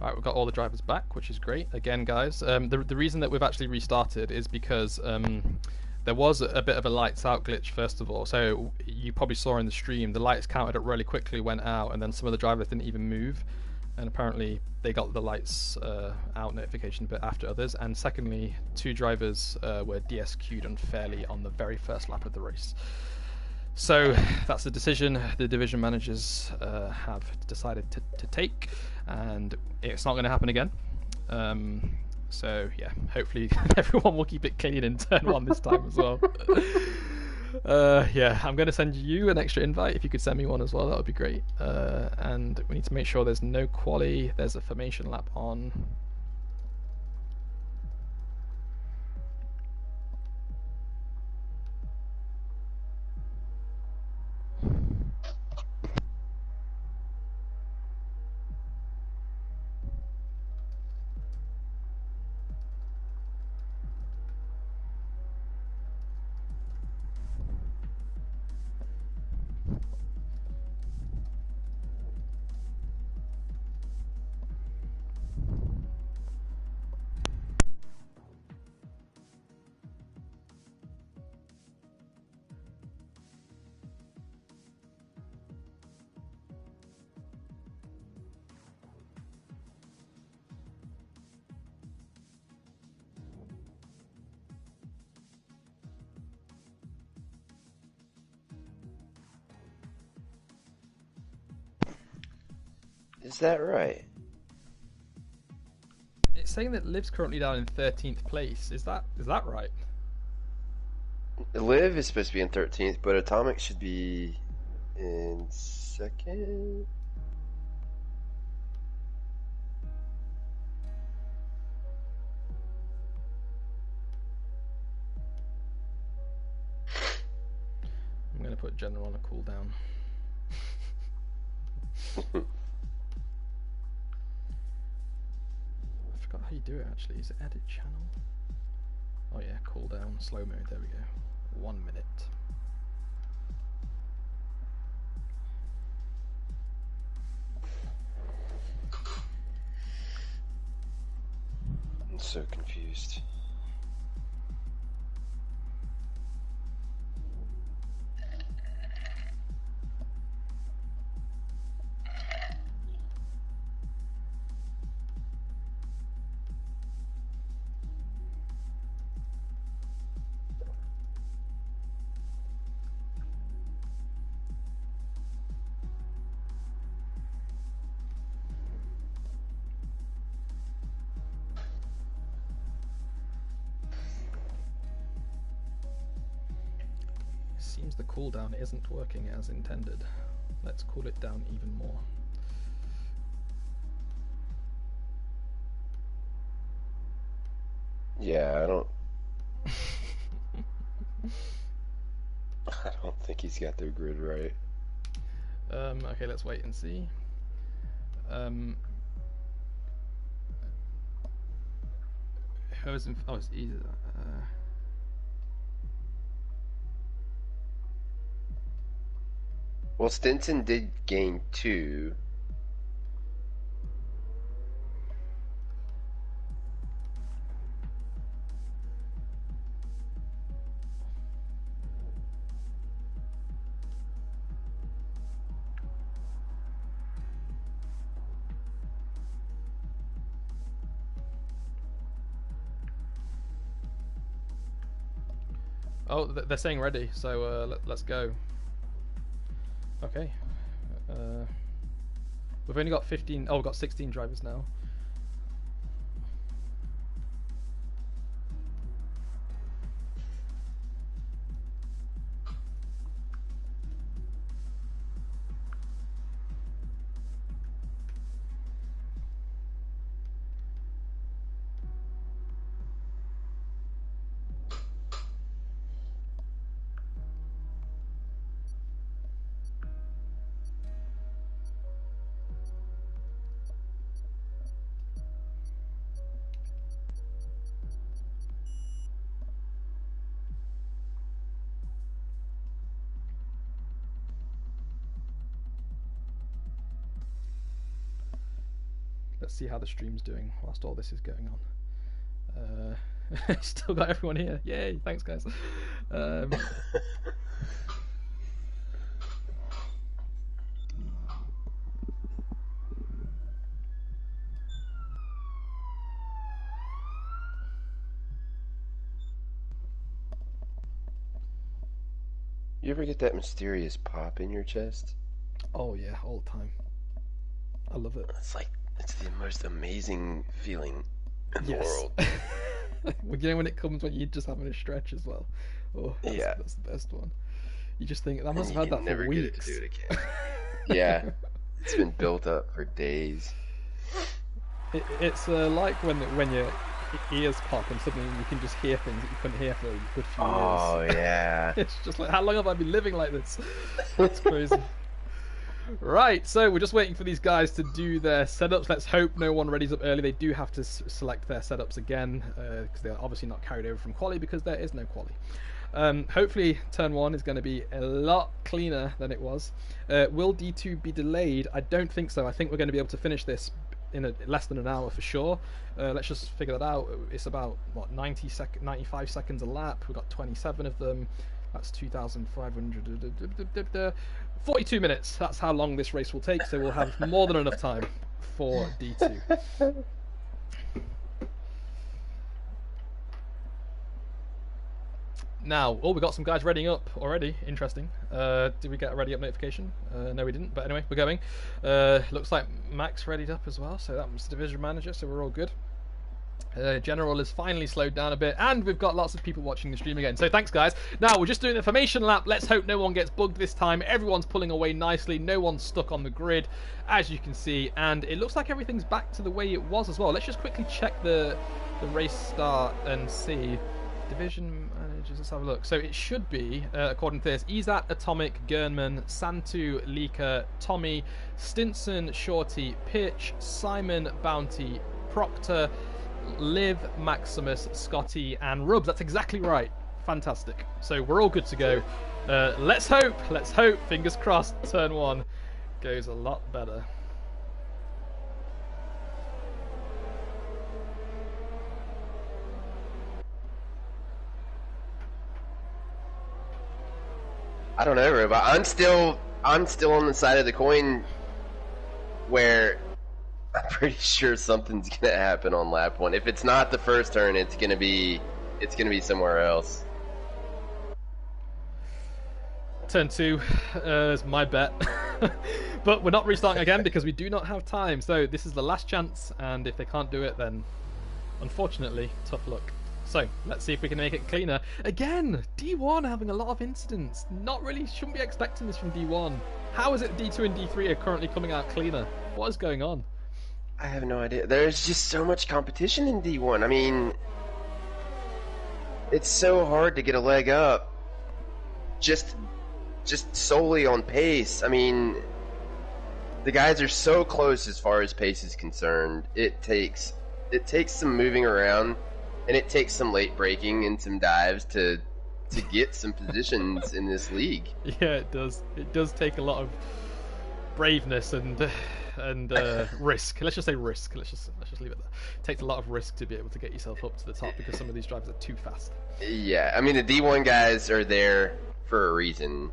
Alright, we've got all the drivers back, which is great. Again, guys, the reason that we've actually restarted is because there was a bit of a lights out glitch, first of all. So you probably saw in the stream, the lights counted up really quickly, went out, and then some of the drivers didn't even move. And apparently they got the lights out notification a bit after others. And secondly, 2 drivers were DSQ'd unfairly on the very first lap of the race. So that's the decision the division managers have decided to take, and it's not going to happen again. So yeah, hopefully everyone will keep it clean in turn one this time as well. Yeah, I'm going to send you an extra invite. If you could send me one as well, that would be great. And we need to make sure there's no quali. There's a formation lap on. Is that right? It's saying that Liv's currently down in 13th place. Is that right? Liv is supposed to be in 13th, but Atomic should be in second. I'm going to put general on a cooldown. I forgot how you do it actually. Is it edit channel? Oh yeah, cooldown, slow mode, there we go. 1 minute. I'm so confused. Seems the cooldown isn't working as intended. Let's cool it down even more. Yeah, I don't think he's got their grid right. Okay, let's wait and see. Oh, it's easy. Well, Stinson did gain 2. Oh, they're saying ready, so let's go. Okay. We've only got 15. Oh, we've got 16 drivers now. Let's see how the stream's doing whilst all this is going on. Still got everyone here. Yay! Thanks, guys. You ever get that mysterious pop in your chest? Oh yeah, all the time. I love it. It's the most amazing feeling in the Yes. world. When it comes when you're just having a stretch as well. Oh, that's the best one. You just think, I must have had that for weeks. Get it to do it again. Yeah, it's been built up for days. It's like when your ears pop and suddenly you can just hear things that you couldn't hear for a good few years. Oh, yeah. It's just like, how long have I been living like this? It's crazy. Right, so we're just waiting for these guys to do their setups. Let's hope no one readies up early. They do have to select their setups again because they're obviously not carried over from quali because there is no quali. Hopefully turn 1 is going to be a lot cleaner than it was. Will D2 be delayed? I don't think so. I think we're going to be able to finish this in less than an hour for sure. Let's just figure that out. It's about, what, 95 seconds a lap. We've got 27 of them. That's 2,500. 42 minutes. That's how long this race will take, so we'll have more than enough time for D2. Now, we got some guys readying up already. Interesting. Did we get a ready up notification? No, we didn't. But anyway, we're going. Looks like Max readied up as well. So that was the division manager. So we're all good. General has finally slowed down a bit, and we've got lots of people watching the stream again. So thanks, guys. Now we're just doing the formation lap. Let's hope no one gets bugged this time. Everyone's pulling away nicely. No one's stuck on the grid, as you can see, and it looks like everything's back to the way it was as well. Let's just quickly check the race start and see. Division managers, let's have a look. So it should be, according to this, Izat, Atomic, Gernman, Santu, Leaker, Tommy, Stinson, Shorty, Pitch, Simon, Bounty, Proctor, Liv, Maximus, Scotty, and Rubs. That's exactly right. Fantastic. So we're all good to go. Let's hope, fingers crossed, turn 1 goes a lot better. I don't know, Rob. I'm still on the side of the coin where I'm pretty sure something's gonna happen on lap 1. If it's not the first turn, it's gonna be somewhere else. Turn 2 is my bet. But we're not restarting again because we do not have time. So this is the last chance, and if they can't do it, then unfortunately, tough luck. So let's see if we can make it cleaner. Again, D1 having a lot of incidents. Shouldn't be expecting this from D1. How is it D2 and D3 are currently coming out cleaner? What is going on? I have no idea. There's just so much competition in D1. I mean, it's so hard to get a leg up just solely on pace. I mean, the guys are so close as far as pace is concerned. It takes some moving around, and it takes some late braking and some dives to get some positions in this league. Yeah, it does. It does take a lot of braveness and risk. Let's just say risk. Let's just leave it there. It takes a lot of risk to be able to get yourself up to the top because some of these drivers are too fast. Yeah, I mean the D1 guys are there for a reason.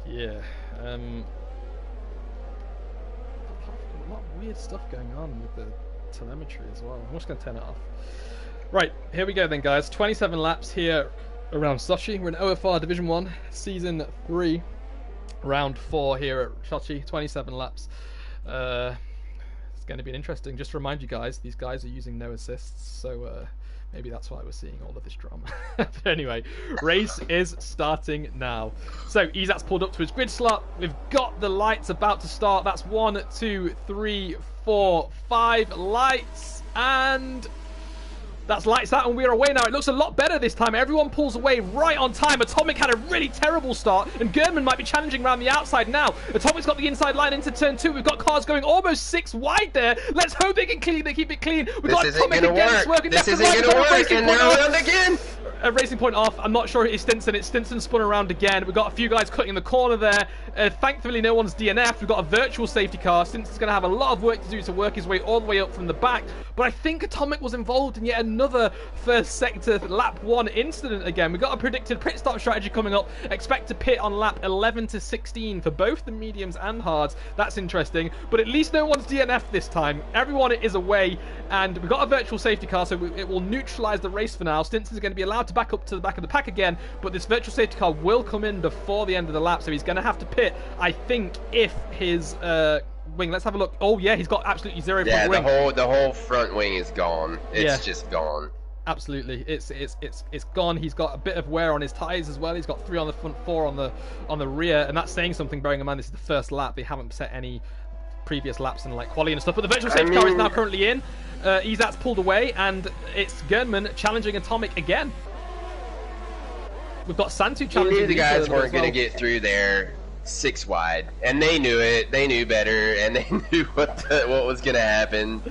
Yeah. A lot of weird stuff going on with the telemetry as well. I'm just going to turn it off. Right, here we go then, guys. 27 laps here around Sochi. We're in OFR Division 1, Season 3, Round 4 here at Sochi. 27 laps. It's going to be interesting. Just to remind you guys, these guys are using no assists, so maybe that's why we're seeing all of this drama. But anyway, race is starting now. So Izat's pulled up to his grid slot. We've got the lights about to start. That's 1, 2, 3, 4, 5 lights, and that's lights out, and we're away now. It looks a lot better this time. Everyone pulls away right on time. Atomic had a really terrible start, and Gernman might be challenging around the outside now. Atomic's got the inside line into turn 2. We've got cars going almost 6 wide there. Let's hope they can keep it clean. We've got Atomic again. This isn't going to work, and they're around again. A racing point off. I'm not sure it is Stinson. It's Stinson spun around again. We've got a few guys cutting the corner there. Thankfully, no one's DNF. We've got a virtual safety car. Stinson's going to have a lot of work to do to work his way all the way up from the back. But I think Atomic was involved in yet another first sector lap 1 incident again. We've got a predicted pit stop strategy coming up. Expect to pit on lap 11 to 16 for both the mediums and hards. That's interesting. But at least no one's DNF this time. Everyone is away. And we've got a virtual safety car, so it will neutralize the race for now. Stinson's going to be allowed to to back up to the back of the pack again, but this virtual safety car will come in before the end of the lap, so he's going to have to pit, I think, if his wing, let's have a look. Oh yeah, he's got absolutely zero front wing. Yeah, the whole front wing is gone. It's just gone. Absolutely, it's gone. He's got a bit of wear on his tyres as well. He's got 3 on the front, 4 on the rear, and that's saying something. Bearing in mind this is the first lap, they haven't set any previous laps in like quali and stuff. But the virtual safety car is now currently in. Izat's pulled away, and it's Gernman challenging Atomic again. We've got Santu challenging. We knew the guys weren't going to get through there 6 wide, and they knew it. They knew better, and they knew what was going to happen.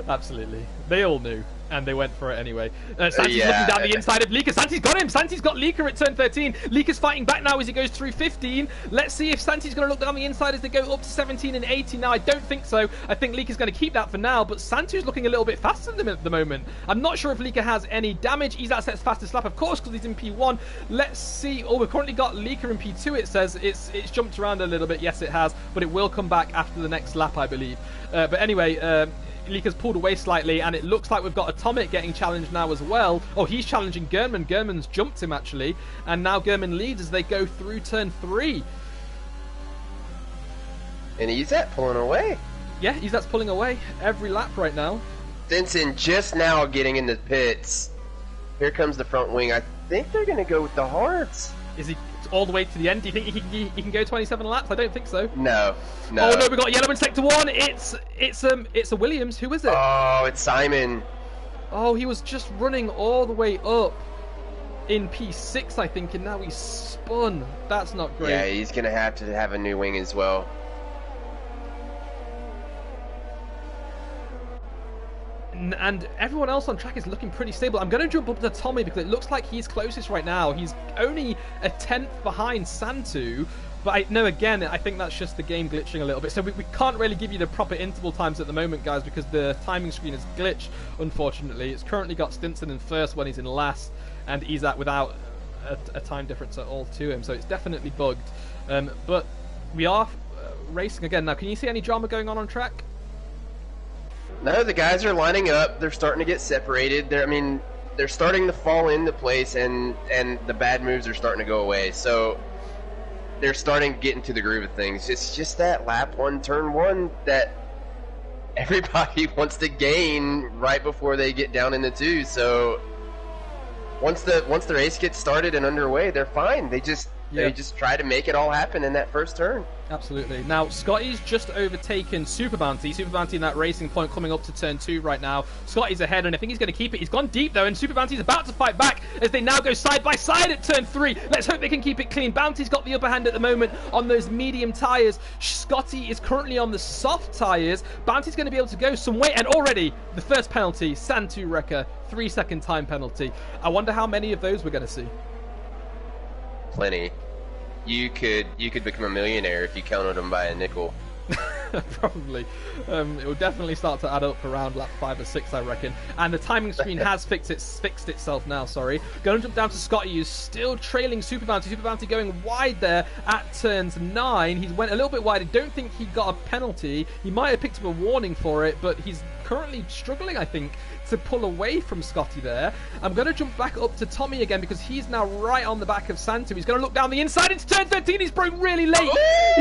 Absolutely, they all knew. And they went for it anyway. Santi's looking down the inside of Leaker. Santi's got him. Santi's got Leaker at turn 13. Leaker's fighting back now as he goes through 15. Let's see if Santi's going to look down the inside as they go up to 17 and 18. Now, I don't think so. I think Leaker's going to keep that for now, but Santu's looking a little bit faster than him at the moment. I'm not sure if Leaker has any damage. Izat sets fastest lap, of course, because he's in P1. Let's see. Oh, we've currently got Leaker in P2, it says. It's jumped around a little bit. Yes, it has, but it will come back after the next lap, I believe. But anyway, Leaker's pulled away slightly, and it looks like we've got Atomic getting challenged now as well. Oh, he's challenging Gernman. Gernman's jumped him, actually. And now Gernman leads as they go through turn 3. And Izat pulling away. Yeah, Izat's pulling away every lap right now. Stinson just now getting in the pits. Here comes the front wing. I think they're going to go with the hards. Is he all the way to the end? Do you think he can go 27 laps? I don't think so. No. Oh no, we got yellow in sector 1. It's a Williams. Who is it? Oh, it's Simon. Oh, he was just running all the way up in P6, I think, and now he's spun. That's not great. Yeah, he's gonna have to have a new wing as well. And everyone else on track is looking pretty stable. I'm going to jump up to Tommy because it looks like he's closest right now. He's only a 10th behind Santu. But again, I think that's just the game glitching a little bit. So we can't really give you the proper interval times at the moment, guys, because the timing screen is glitched, unfortunately. It's currently got Stinson in first when he's in last, and Izat without a time difference at all to him. So it's definitely bugged. But we are racing again. Now, can you see any drama going on track? No, the guys are lining up. They're starting to get separated. They're starting to fall into place, and the bad moves are starting to go away. So they're starting to get into the groove of things. It's just that lap 1, turn 1 that everybody wants to gain right before they get down into 2. So once the race gets started and underway, they're fine. They just try to make it all happen in that first turn. Absolutely. Now, Scotty's just overtaken Super Bounty. Super Bounty in that racing point coming up to turn 2 right now. Scotty's ahead, and I think he's going to keep it. He's gone deep, though, and Super Bounty's about to fight back as they now go side by side at turn 3. Let's hope they can keep it clean. Bounty's got the upper hand at the moment on those medium tyres. Scotty is currently on the soft tyres. Bounty's going to be able to go some way, and already the first penalty, Santu Wrecker, 3-second time penalty. I wonder how many of those we're going to see. Plenty. You could become a millionaire if you counted them by a nickel. Probably. It will definitely start to add up around lap 5 or 6, I reckon. And the timing screen has fixed itself now, sorry. Going to jump down to Scotty, who's still trailing Super Bounty. Super Bounty going wide there at turns 9. He went a little bit wide. I don't think he got a penalty. He might have picked up a warning for it, but he's currently struggling, I think, to pull away from Scotty there. I'm going to jump back up to Tommy again because he's now right on the back of Santu. He's going to look down the inside into turn 13. He's broke really late.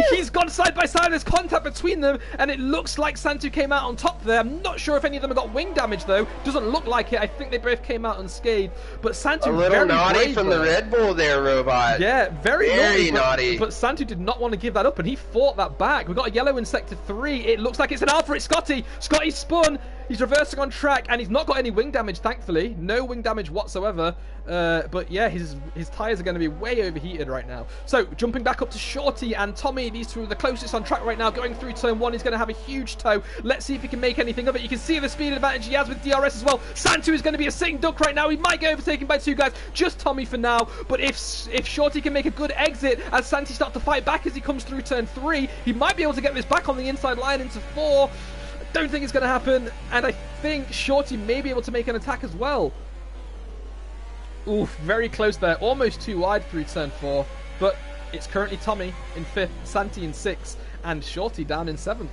He's gone side by side. There's contact between them, and it looks like Santu came out on top there. I'm not sure if any of them have got wing damage, though. Doesn't look like it. I think they both came out unscathed. But Santu, a little very naughty brave, from the Red Bull there, Robot. Yeah, very naughty. But Santu did not want to give that up, and he fought that back. We've got a yellow in sector 3. It looks like it's an alpha. It's Scotty. Scotty spun. He's reversing on track, and he's not got any wing damage, thankfully. No wing damage whatsoever. But yeah, his tyres are going to be way overheated right now. So, jumping back up to Shorty and Tommy. These two are the closest on track right now. Going through turn 1, he's going to have a huge tow. Let's see if he can make anything of it. You can see the speed advantage he has with DRS as well. Santu is going to be a sitting duck right now. He might get overtaken by 2 guys. Just Tommy for now. But if Shorty can make a good exit as Santu starts to fight back as he comes through turn 3, he might be able to get this back on the inside line into 4. Don't think it's going to happen, and I think Shorty may be able to make an attack as well. Oof, very close there, almost too wide through turn 4, but it's currently Tommy in 5th, Santi in 6th, and Shorty down in 7th.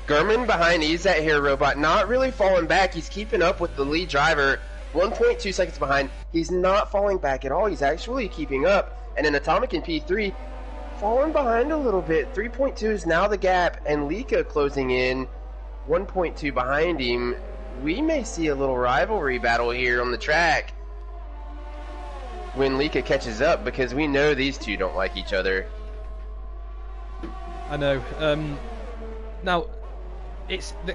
Gurman behind Izat here, Robot, not really falling back. He's keeping up with the lead driver. 1.2 seconds behind. He's not falling back at all. He's actually keeping up. And in Atomic and P3, falling behind a little bit. 3.2 is now the gap, and Lika closing in 1.2 behind him. We may see a little rivalry battle here on the track when Lika catches up, because we know these two don't like each other. I know. Now, it's the,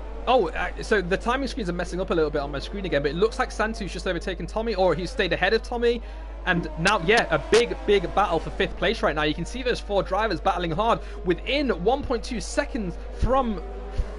so the timing screens are messing up a little bit on my screen again, but it looks like Santu's just overtaken Tommy, or he's stayed ahead of Tommy. And now, yeah, a big battle for 5th place right now. You can see those 4 drivers battling hard within 1.2 seconds from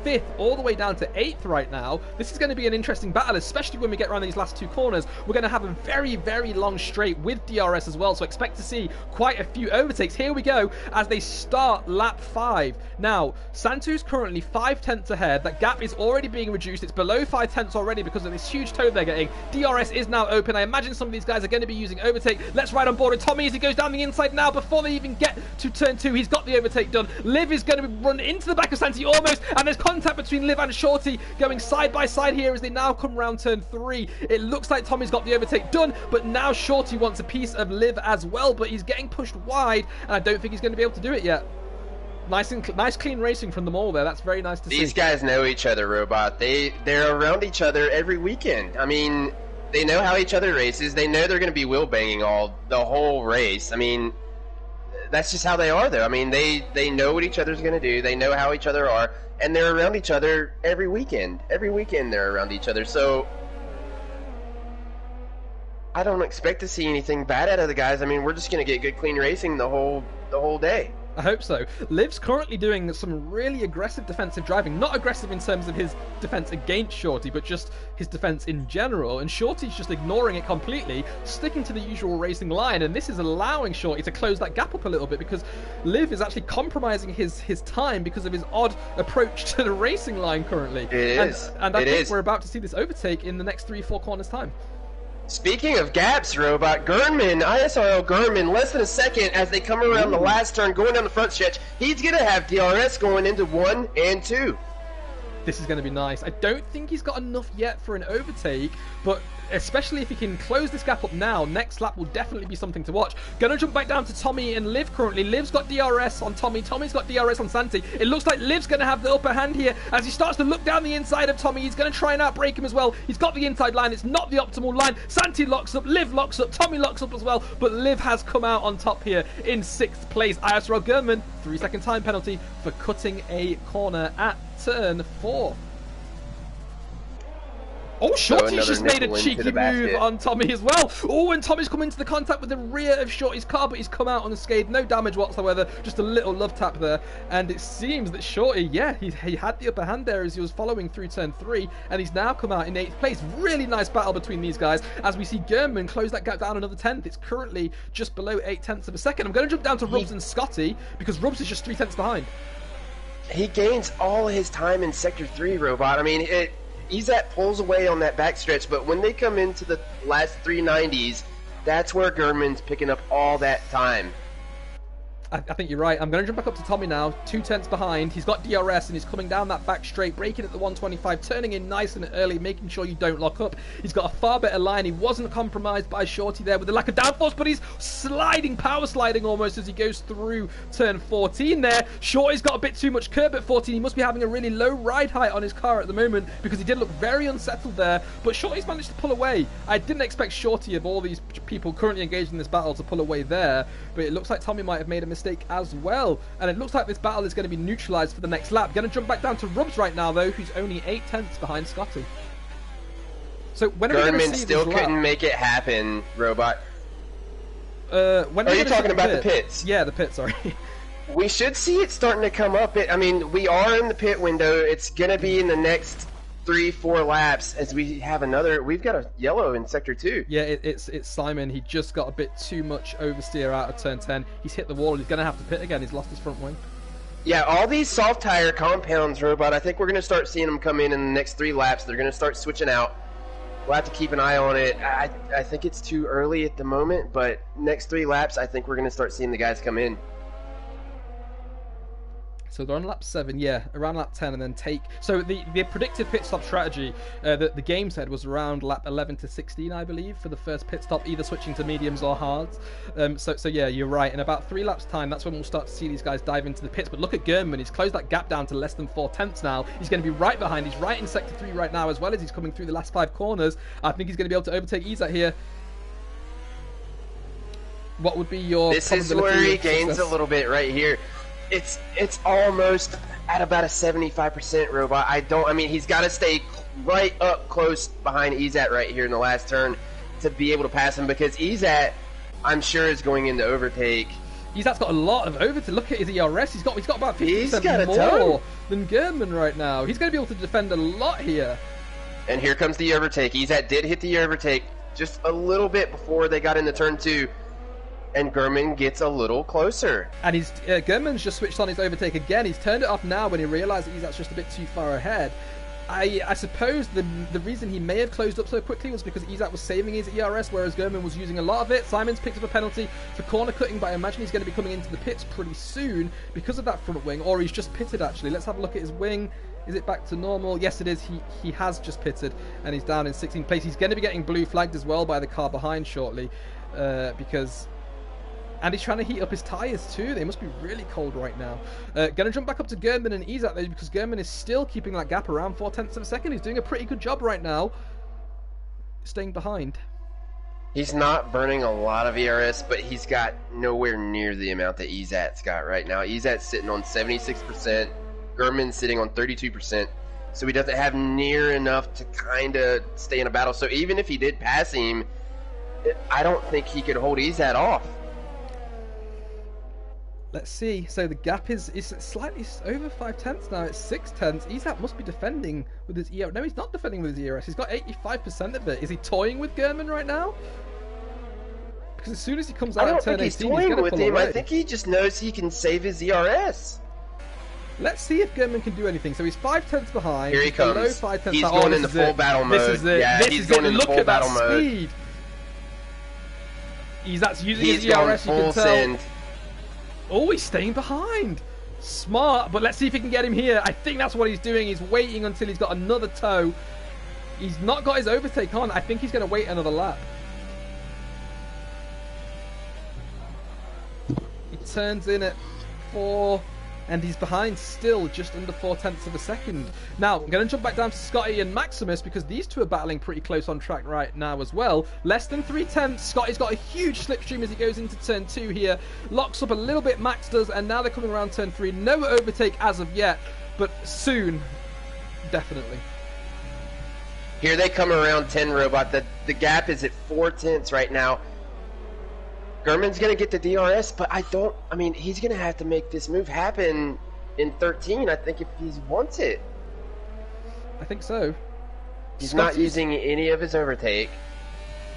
5th all the way down to 8th right now. This is going to be an interesting battle, especially when we get around these last 2 corners. We're going to have a very, very long straight with DRS as well, so expect to see quite a few overtakes. Here we go as they start lap 5. Now, Santu's currently 5/10 ahead. That gap is already being reduced. It's below 5/10 already because of this huge toe they're getting. DRS is now open. I imagine some of these guys are going to be using overtake. Let's ride on board with Tommy as he goes down the inside now before they even get to turn 2. He's got the overtake done. Liv is going to run into the back of Santi almost, and there's contact between Liv and Shorty going side by side here as they now come around turn 3. It looks like Tommy's got the overtake done, but now Shorty wants a piece of Liv as well, but he's getting pushed wide, and I don't think he's going to be able to do it yet. Nice clean racing from them all there. That's very nice to see. These guys know each other, Robot. They're around each other every weekend. I mean, they know how each other races. They know they're going to be wheel banging the whole race. I mean, that's just how they are, though. I mean, they know what each other's going to do. They know how each other are, and they're around each other every weekend. Every weekend they're around each other. So I don't expect to see anything bad out of the guys. I mean, we're just going to get good, clean racing the whole day. I hope so. Liv's currently doing some really aggressive defensive driving. Not aggressive in terms of his defense against Shorty, but just his defense in general. And Shorty's just ignoring it completely, sticking to the usual racing line. And this is allowing Shorty to close that gap up a little bit, because Liv is actually compromising his time because of his odd approach to the racing line currently. It is. And I think we're about to see this overtake in the next 3-4 corners time. Speaking of gaps, Robot, Gurman, ISRL Gurman, less than a second as they come around the last turn, going down the front stretch. He's going to have DRS going into 1 and 2. This is going to be nice. I don't think he's got enough yet for an overtake, but especially if he can close this gap up now, next lap will definitely be something to watch. Gonna jump back down to Tommy and Liv currently. Liv's got DRS on Tommy. Tommy's got DRS on Santi. It looks like Liv's going to have the upper hand here as he starts to look down the inside of Tommy. He's going to try and outbrake him as well. He's got the inside line. It's not the optimal line. Santi locks up. Liv locks up. Tommy locks up as well. But Liv has come out on top here in 6th place. ISRL Gurman, 3-second time penalty for cutting a corner at turn 4. Oh, Shorty's just made a cheeky move on Tommy as well. Oh, and Tommy's come into the contact with the rear of Shorty's car, but he's come out unscathed. No damage whatsoever. Just a little love tap there. And it seems that Shorty, yeah, he had the upper hand there as he was following through turn 3, and he's now come out in 8th place. Really nice battle between these guys as we see Gurman close that gap down another 10th. It's currently just below 0.8 of a second. I'm going to jump down to Rubs and Scotty because Rubs is just 3/10 behind. He gains all his time in Sector 3, Robot. I mean, Izat pulls away on that backstretch, but when they come into the last 390s, that's where Gurman's picking up all that time. I think you're right. I'm going to jump back up to Tommy now, 2/10 behind. He's got DRS and he's coming down that back straight, braking at the 125, turning in nice and early, making sure you don't lock up. He's got a far better line. He wasn't compromised by Shorty there with the lack of downforce, but he's sliding, power sliding almost as he goes through turn 14 there. Shorty's got a bit too much curb at 14. He must be having a really low ride height on his car at the moment because he did look very unsettled there, but Shorty's managed to pull away. I didn't expect Shorty, of all these people currently engaged in this battle, to pull away there, but it looks like Tommy might have made a mistake as well, and it looks like this battle is going to be neutralized for the next lap. Going to jump back down to Rubs right now though, who's only 0.8 behind Scotty. So when are we going to see still couldn't make it happen, Robot. When are you talking about the pits? Yeah, the pits, sorry. We should see it starting to come up. I mean, we are in the pit window. It's going to be in the next 3-4 laps as we have another. We've got a yellow in Sector 2. Yeah, it's Simon. He just got a bit too much oversteer out of turn 10. He's hit the wall and he's going to have to pit again. He's lost his front wing. Yeah, all these soft tire compounds, Robot, I think we're going to start seeing them come in the next 3 laps. They're going to start switching out. We'll have to keep an eye on it. I think it's too early at the moment, but next 3 laps, I think we're going to start seeing the guys come in. So they're on lap 7, yeah, around lap 10, and then take... So the predicted pit stop strategy that the game said was around lap 11 to 16, I believe, for the first pit stop, either switching to mediums or hards. So yeah, you're right. In about 3 laps' time, that's when we'll start to see these guys dive into the pits. But look at Gernman. He's closed that gap down to less than 4/10 now. He's going to be right behind. He's right in Sector 3 right now, as well as he's coming through the last 5 corners. I think he's going to be able to overtake Izat here. What would be your... This is where he gains a little bit right here. It's almost at about a 75% robot. I mean, he's got to stay right up close behind Izat right here in the last turn to be able to pass him, because Izat, I'm sure, is going into overtake. Izat's got a lot of overtake. Look at his ERS. He's got about 50% more than Gernman right now. He's going to be able to defend a lot here. And here comes the overtake. Izat did hit the overtake just a little bit before they got into turn 2. And Gernman gets a little closer. And Gernman's just switched on his overtake again. He's turned it off now when he realised that Izat's just a bit too far ahead. I suppose the reason he may have closed up so quickly was because Izat was saving his ERS, whereas Gernman was using a lot of it. Simon's picked up a penalty for corner cutting, but I imagine he's going to be coming into the pits pretty soon because of that front wing, or he's just pitted actually. Let's have a look at his wing. Is it back to normal? Yes, it is. He has just pitted, and he's down in 16th place. He's going to be getting blue flagged as well by the car behind shortly, because... And he's trying to heat up his tyres too. They must be really cold right now. Going to jump back up to Gernman and Izat though, because Gernman is still keeping that gap around 4/10 of a second. He's doing a pretty good job right now, staying behind. He's not burning a lot of ERS, but he's got nowhere near the amount that Izat's got right now. Izat's sitting on 76%. Gernman's sitting on 32%. So he doesn't have near enough to kind of stay in a battle. So even if he did pass him, I don't think he could hold Izat off. Let's see. So the gap is slightly over 5/10 now. It's 6/10. Izat must be defending with his ERS. No, he's not defending with his ERS. He's got 85% of it. Is he toying with Gernman right now? Because as soon as he comes out of turn 18, he's going to pull away. I think he just knows he can save his ERS. Let's see if Gernman can do anything. So he's 5/10 behind. Here he comes. Below 5/10. He's going into full battle mode. This is it. Yeah, he's going into full battle mode. Speed. That's using his ERS. You can tell. Oh, he's staying behind. Smart, but let's see if he can get him here. I think that's what he's doing. He's waiting until he's got another toe. He's not got his overtake on. I think he's going to wait another lap. He turns in at 4, and he's behind still, just under 4/10 of a second. Now, I'm going to jump back down to Scotty and Maximus, because these two are battling pretty close on track right now as well. Less than 3/10. Scotty's got a huge slipstream as he goes into turn 2 here. Locks up a little bit, Max does, and now they're coming around turn 3. No overtake as of yet, but soon, definitely. Here they come around 10, Robot. The gap is at 4/10 right now. Gernman's going to get the DRS, but I mean, he's going to have to make this move happen in 13, I think, if he wants it. I think so. He's not using any of his overtake.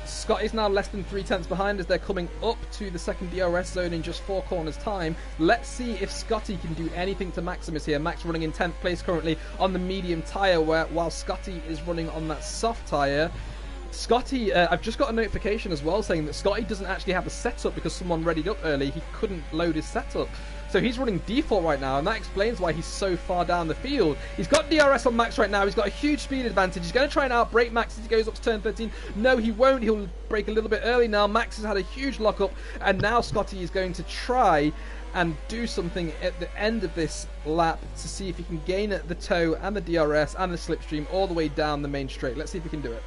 Scott is now less than 3/10 behind as they're coming up to the second DRS zone in just 4 corners time. Let's see if Scotty can do anything to Maximus here. Max running in 10th place currently on the medium tyre, while Scotty is running on that soft tyre. Scotty, I've just got a notification as well saying that Scotty doesn't actually have a setup because someone readied up early. He couldn't load his setup. So he's running default right now, and that explains why he's so far down the field. He's got DRS on Max right now. He's got a huge speed advantage. He's going to try and outbrake Max as he goes up to turn 13. No, he won't. He'll brake a little bit early now. Max has had a huge lockup, and now Scotty is going to try and do something at the end of this lap to see if he can gain the toe and the DRS and the slipstream all the way down the main straight. Let's see if he can do it.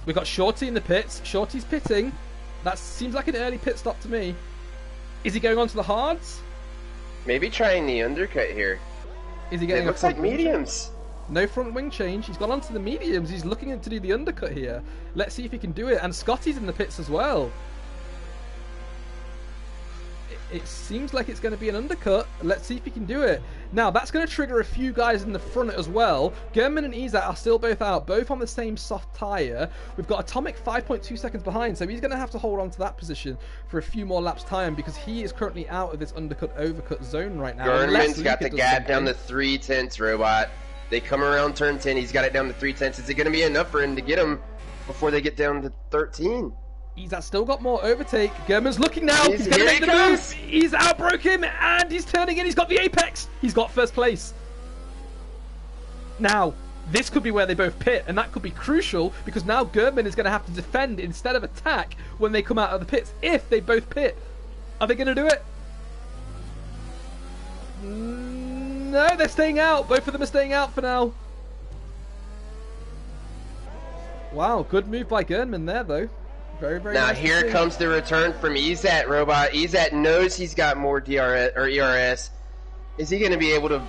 We've got Shorty in the pits. Shorty's pitting. That seems like an early pit stop to me. Is he going on to the hards? Maybe trying the undercut here. Is he getting it looks like mediums. No front wing change. He's gone on to the mediums. He's looking to do the undercut here. Let's see if he can do it. And Scotty's in the pits as well. It seems like it's going to be an undercut. Let's see if he can do it. Now, that's going to trigger a few guys in the front as well. Gernman and Izat are still both out, both on the same soft tyre. We've got Atomic 5.2 seconds behind, so he's going to have to hold on to that position for a few more laps' time because he is currently out of this undercut-overcut zone right now. Gernman's got the gap down to 3/10, Robot. They come around turn 10. He's got it down to 3/10. Is it going to be enough for him to get him before they get down to 13? He's still got more overtake. German's looking now. He's going to make the move. He's outbroke him, and he's turning in. He's got the apex. He's got first place. Now, this could be where they both pit, and that could be crucial because now German is going to have to defend instead of attack when they come out of the pits if they both pit. Are they going to do it? No, they're staying out. Both of them are staying out for now. Wow, good move by German there, though. Very, very now nice here comes the return from Ezat, Robot. Ezat knows he's got more DRS or ERS. Is he going to be able to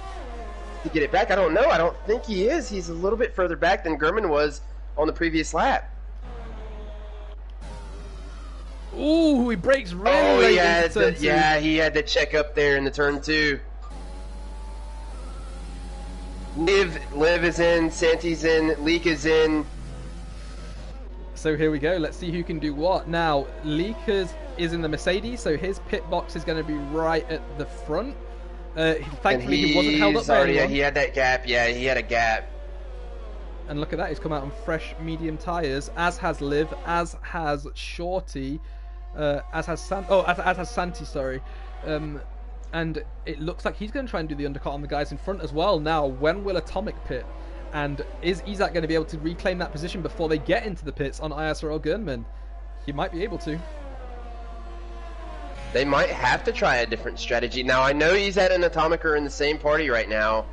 get it back? I don't know. I don't think he is. He's a little bit further back than German was on the previous lap. Ooh, he brakes really late. Yeah, he had to check up there in the turn 2. Liv is in, Santi's in, Leak is in. So here we go. Let's see who can do what. Now, Leakers is in the Mercedes, so his pit box is going to be right at the front. Thankfully, he wasn't held up by anyone. He had that gap. Yeah, he had a gap. And look at that. He's come out on fresh medium tyres, as has Liv, as has Shorty, as has Santi, sorry. And it looks like he's going to try and do the undercut on the guys in front as well. Now, when will Atomic pit? And is Izak going to be able to reclaim that position before they get into the pits on ISR or Gernman? He might be able to. They might have to try a different strategy. Now, I know Izak and Atomic are in the same party right now.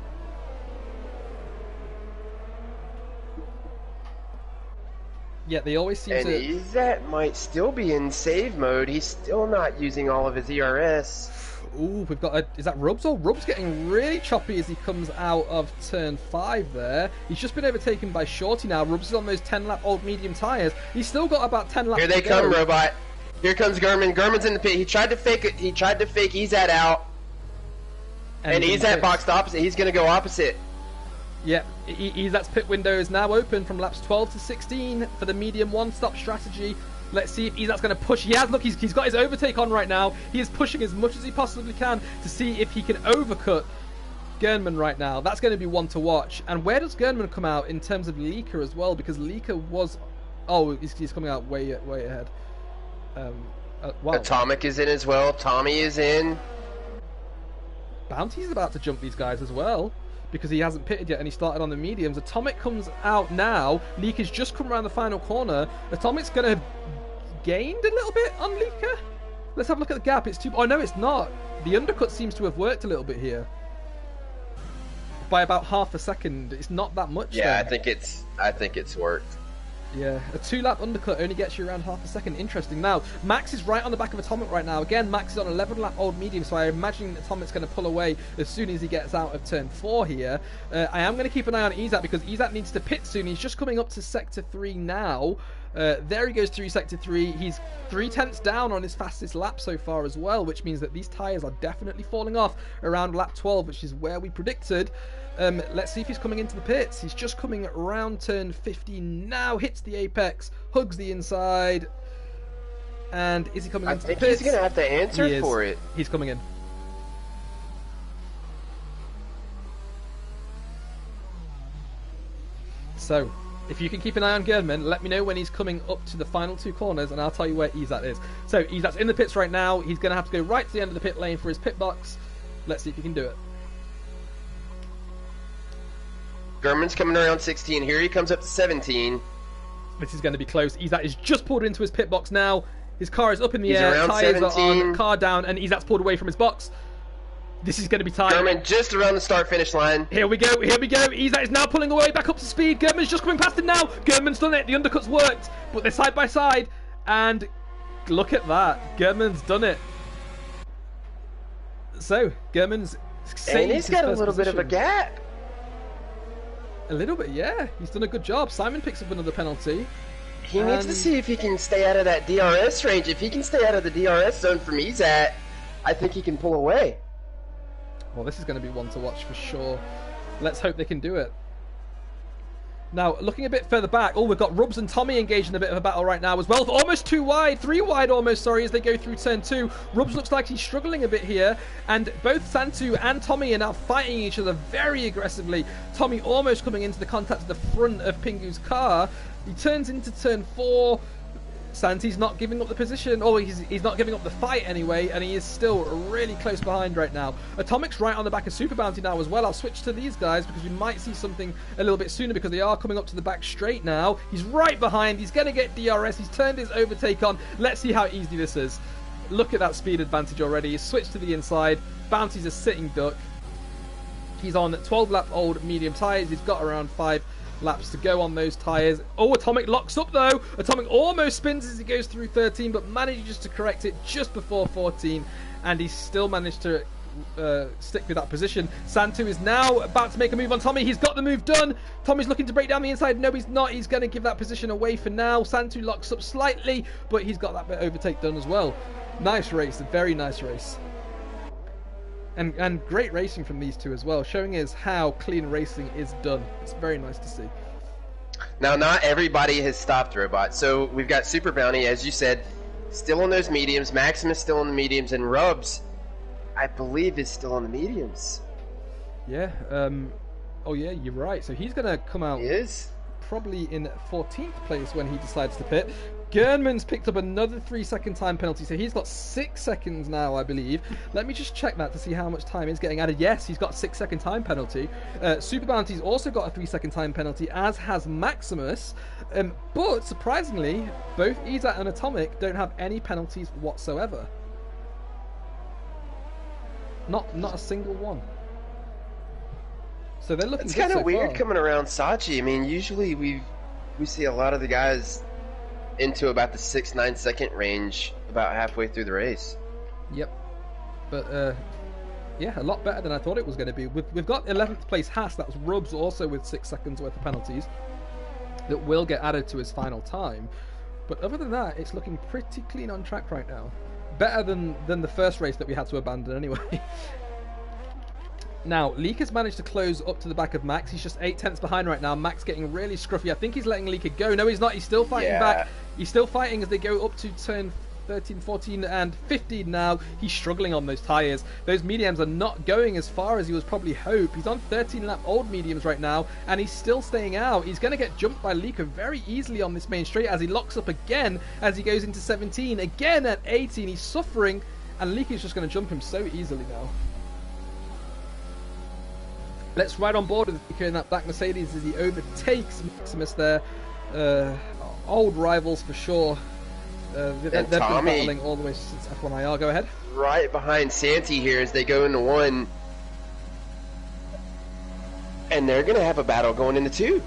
Yeah, they always seem to... And Izak might still be in save mode. He's still not using all of his ERS. Ooh, we've got a... Is that Rubs? Oh, Rubs getting really choppy as he comes out of turn 5 there. He's just been overtaken by Shorty now. Rubs is on those 10-lap old medium tyres. He's still got about 10 laps to go. Here they come, Robot. Here comes German. German's in the pit. He tried to fake it. He tried to fake Ezat out. And Ezat boxed opposite. He's going to go opposite. Yeah, Ezat's pit window is now open from laps 12 to 16 for the medium one-stop strategy. Let's see if Ezat's going to push. He has, look, he's got his overtake on right now. He is pushing as much as he possibly can to see if he can overcut Gernman right now. That's going to be one to watch. And where does Gernman come out in terms of Leaker as well? Because Leaker was... Oh, he's coming out way ahead. Wow. Atomic is in as well. Tommy is in. Bounty's about to jump these guys as well, because he hasn't pitted yet and he started on the mediums. Atomic comes out now. Leaker's just come around the final corner. Atomic's going to have gained a little bit on Leaker. Let's have a look at the gap. It's too... Oh, no, it's not. The undercut seems to have worked a little bit here. By about half a second. It's not that much. Yeah, then. I think it's worked. Yeah, a 2-lap undercut only gets you around half a second. Interesting. Now, Max is right on the back of Atomic right now. Again, Max is on 11-lap old medium, so I imagine Atomic's going to pull away as soon as he gets out of turn 4 here. I am going to keep an eye on Ezat because Ezat needs to pit soon. He's just coming up to Sector 3 now. There he goes through Sector 3. He's 3/10 down on his fastest lap so far as well, which means that these tyres are definitely falling off around lap 12, which is where we predicted. Let's see if he's coming into the pits. He's just coming around turn 15 now, hits the apex, hugs the inside, and is he coming into the pits? I think he's going to have to answer for it. He's coming in. So, if you can keep an eye on Gernman, let me know when he's coming up to the final 2 corners, and I'll tell you where Ezat is. So, Ezat's in the pits right now. He's going to have to go right to the end of the pit lane for his pit box. Let's see if he can do it. German's coming around 16. Here he comes up to 17. This is going to be close. Ezat is just pulled into his pit box now. His car is up in the air. Tires are on, car down, and Ezat's pulled away from his box. This is going to be tight. German just around the start-finish line. Here we go. Ezat is now pulling away back up to speed. German's just coming past him now. German's done it. The undercut's worked, but they're side by side. And look at that. German's done it. So, German's saved and he's got a little bit of a gap. A little bit, yeah. He's done a good job. Simon picks up another penalty. He needs to see if he can stay out of that DRS range. If he can stay out of the DRS zone from Ezat, I think he can pull away. Well, this is going to be one to watch for sure. Let's hope they can do it. Now, looking a bit further back, we've got Rubs and Tommy engaged in a bit of a battle right now as well. Almost 3 wide almost, sorry, as they go through turn 2. Rubs looks like he's struggling a bit here, and both Santu and Tommy are now fighting each other very aggressively. Tommy almost coming into the contact at the front of Pingu's car. He turns into turn 4. Santi's not giving up the position, or he's not giving up the fight anyway, and he is still really close behind right now. Atomic's right on the back of Super Bounty now as well. I'll switch to these guys because we might see something a little bit sooner because they are coming up to the back straight now. He's right behind. He's going to get DRS. He's turned his overtake on. Let's see how easy this is. Look at that speed advantage already. He's switched to the inside. Bounty's a sitting duck. He's on 12 lap old medium tyres. He's got around 5 laps to go on those tyres. Oh, Atomic locks up though. Atomic almost spins as he goes through 13, but manages to correct it just before 14, and he's still managed to stick with that position. Santu is now about to make a move on Tommy. He's got the move done. Tommy's looking to break down the inside. No, he's not. He's going to give that position away for now. Santu locks up slightly, but he's got that bit overtake done as well. Nice race. A very nice race. And great racing from these two as well, showing us how clean racing is done. It's very nice to see. Now, not everybody has stopped Robot. So we've got Super Bounty, as you said, still on those mediums. Maximus still on the mediums, and Rubs, I believe, is still on the mediums. Yeah. Oh yeah, you're right. So he's going to come out. He is? Probably in 14th place when he decides to pit. Gernman's picked up another 3-second time penalty, so he's got 6 seconds now, I believe. Let me just check that to see how much time is getting added. Yes, he's got a 6-second time penalty. Super Bounty's also got a 3-second time penalty, as has Maximus. But surprisingly, both Izat and Atomic don't have any penalties whatsoever. Not a single one. So they're looking. It's kind of so weird far. coming around Sachi. I mean, usually we see a lot of the guys into about the 6-9 second range about halfway through the race. Yep. But yeah, a lot better than I thought it was going to be. We've got 11th place Haas. That was Rubs also with 6 seconds worth of penalties that will get added to his final time. But other than that, it's looking pretty clean on track right now. Better than the first race that we had to abandon anyway. Now, Leek has managed to close up to the back of Max. He's just 8 tenths behind right now. Max getting really scruffy. I think he's letting Leaker go. No, he's not. He's still fighting back. He's still fighting as they go up to turn 13, 14, and 15 now. He's struggling on those tyres. Those mediums are not going as far as he was probably hoped. He's on 13-lap old mediums right now, and he's still staying out. He's going to get jumped by Leaker very easily on this main straight as he locks up again as he goes into 17. Again at 18. He's suffering, and Leaker's just going to jump him so easily now. Let's ride on board with Leaker in that black Mercedes as he overtakes Maximus there. Old rivals for sure. They've been battling all the way since F1IR. Go ahead. Right behind Santi here as they go into 1. And they're going to have a battle going into 2.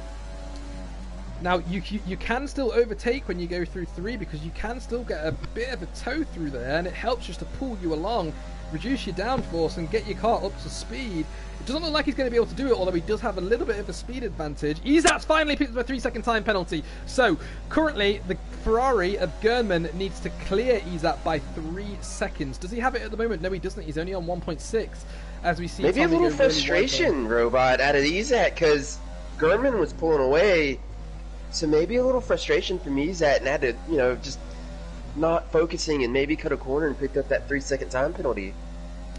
Now, you can still overtake when you go through 3 because you can still get a bit of a tow through there, and it helps just to pull you along, reduce your downforce, and get your car up to speed. It doesn't look like he's going to be able to do it, although he does have a little bit of a speed advantage. Izat's finally picked up a 3-second time penalty. So, currently, the Ferrari of Gernman needs to clear Izat by 3 seconds. Does he have it at the moment? No, he doesn't. He's only on 1.6, as we see. Maybe Tommy a little frustration, really Robot, out of Izat, because Gernman was pulling away. So maybe a little frustration from Izat and had to, just not focusing and maybe cut a corner and picked up that 3-second time penalty.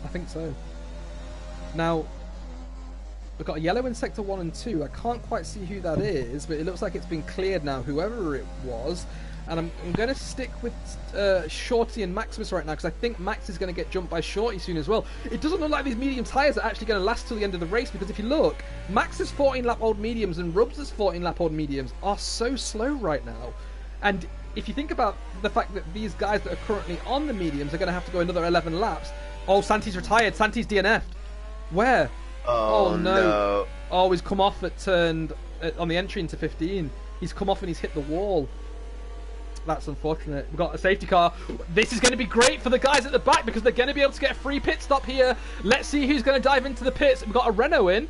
I think so. Now, we've got a yellow in Sector 1 and 2. I can't quite see who that is, but it looks like it's been cleared now, whoever it was. And I'm going to stick with Shorty and Maximus right now, because I think Max is going to get jumped by Shorty soon as well. It doesn't look like these medium tyres are actually going to last till the end of the race, because if you look, Max's 14-lap-old mediums and Rubs' 14-lap-old mediums are so slow right now. And if you think about the fact that these guys that are currently on the mediums are going to have to go another 11 laps. Oh, Santi's retired. Santi's DNF'd. Where? Oh no. Oh, he's come off on the entry into 15. He's come off and he's hit the wall. That's unfortunate. We've got a safety car. This is going to be great for the guys at the back because they're going to be able to get a free pit stop here. Let's see who's going to dive into the pits. We've got a Renault in.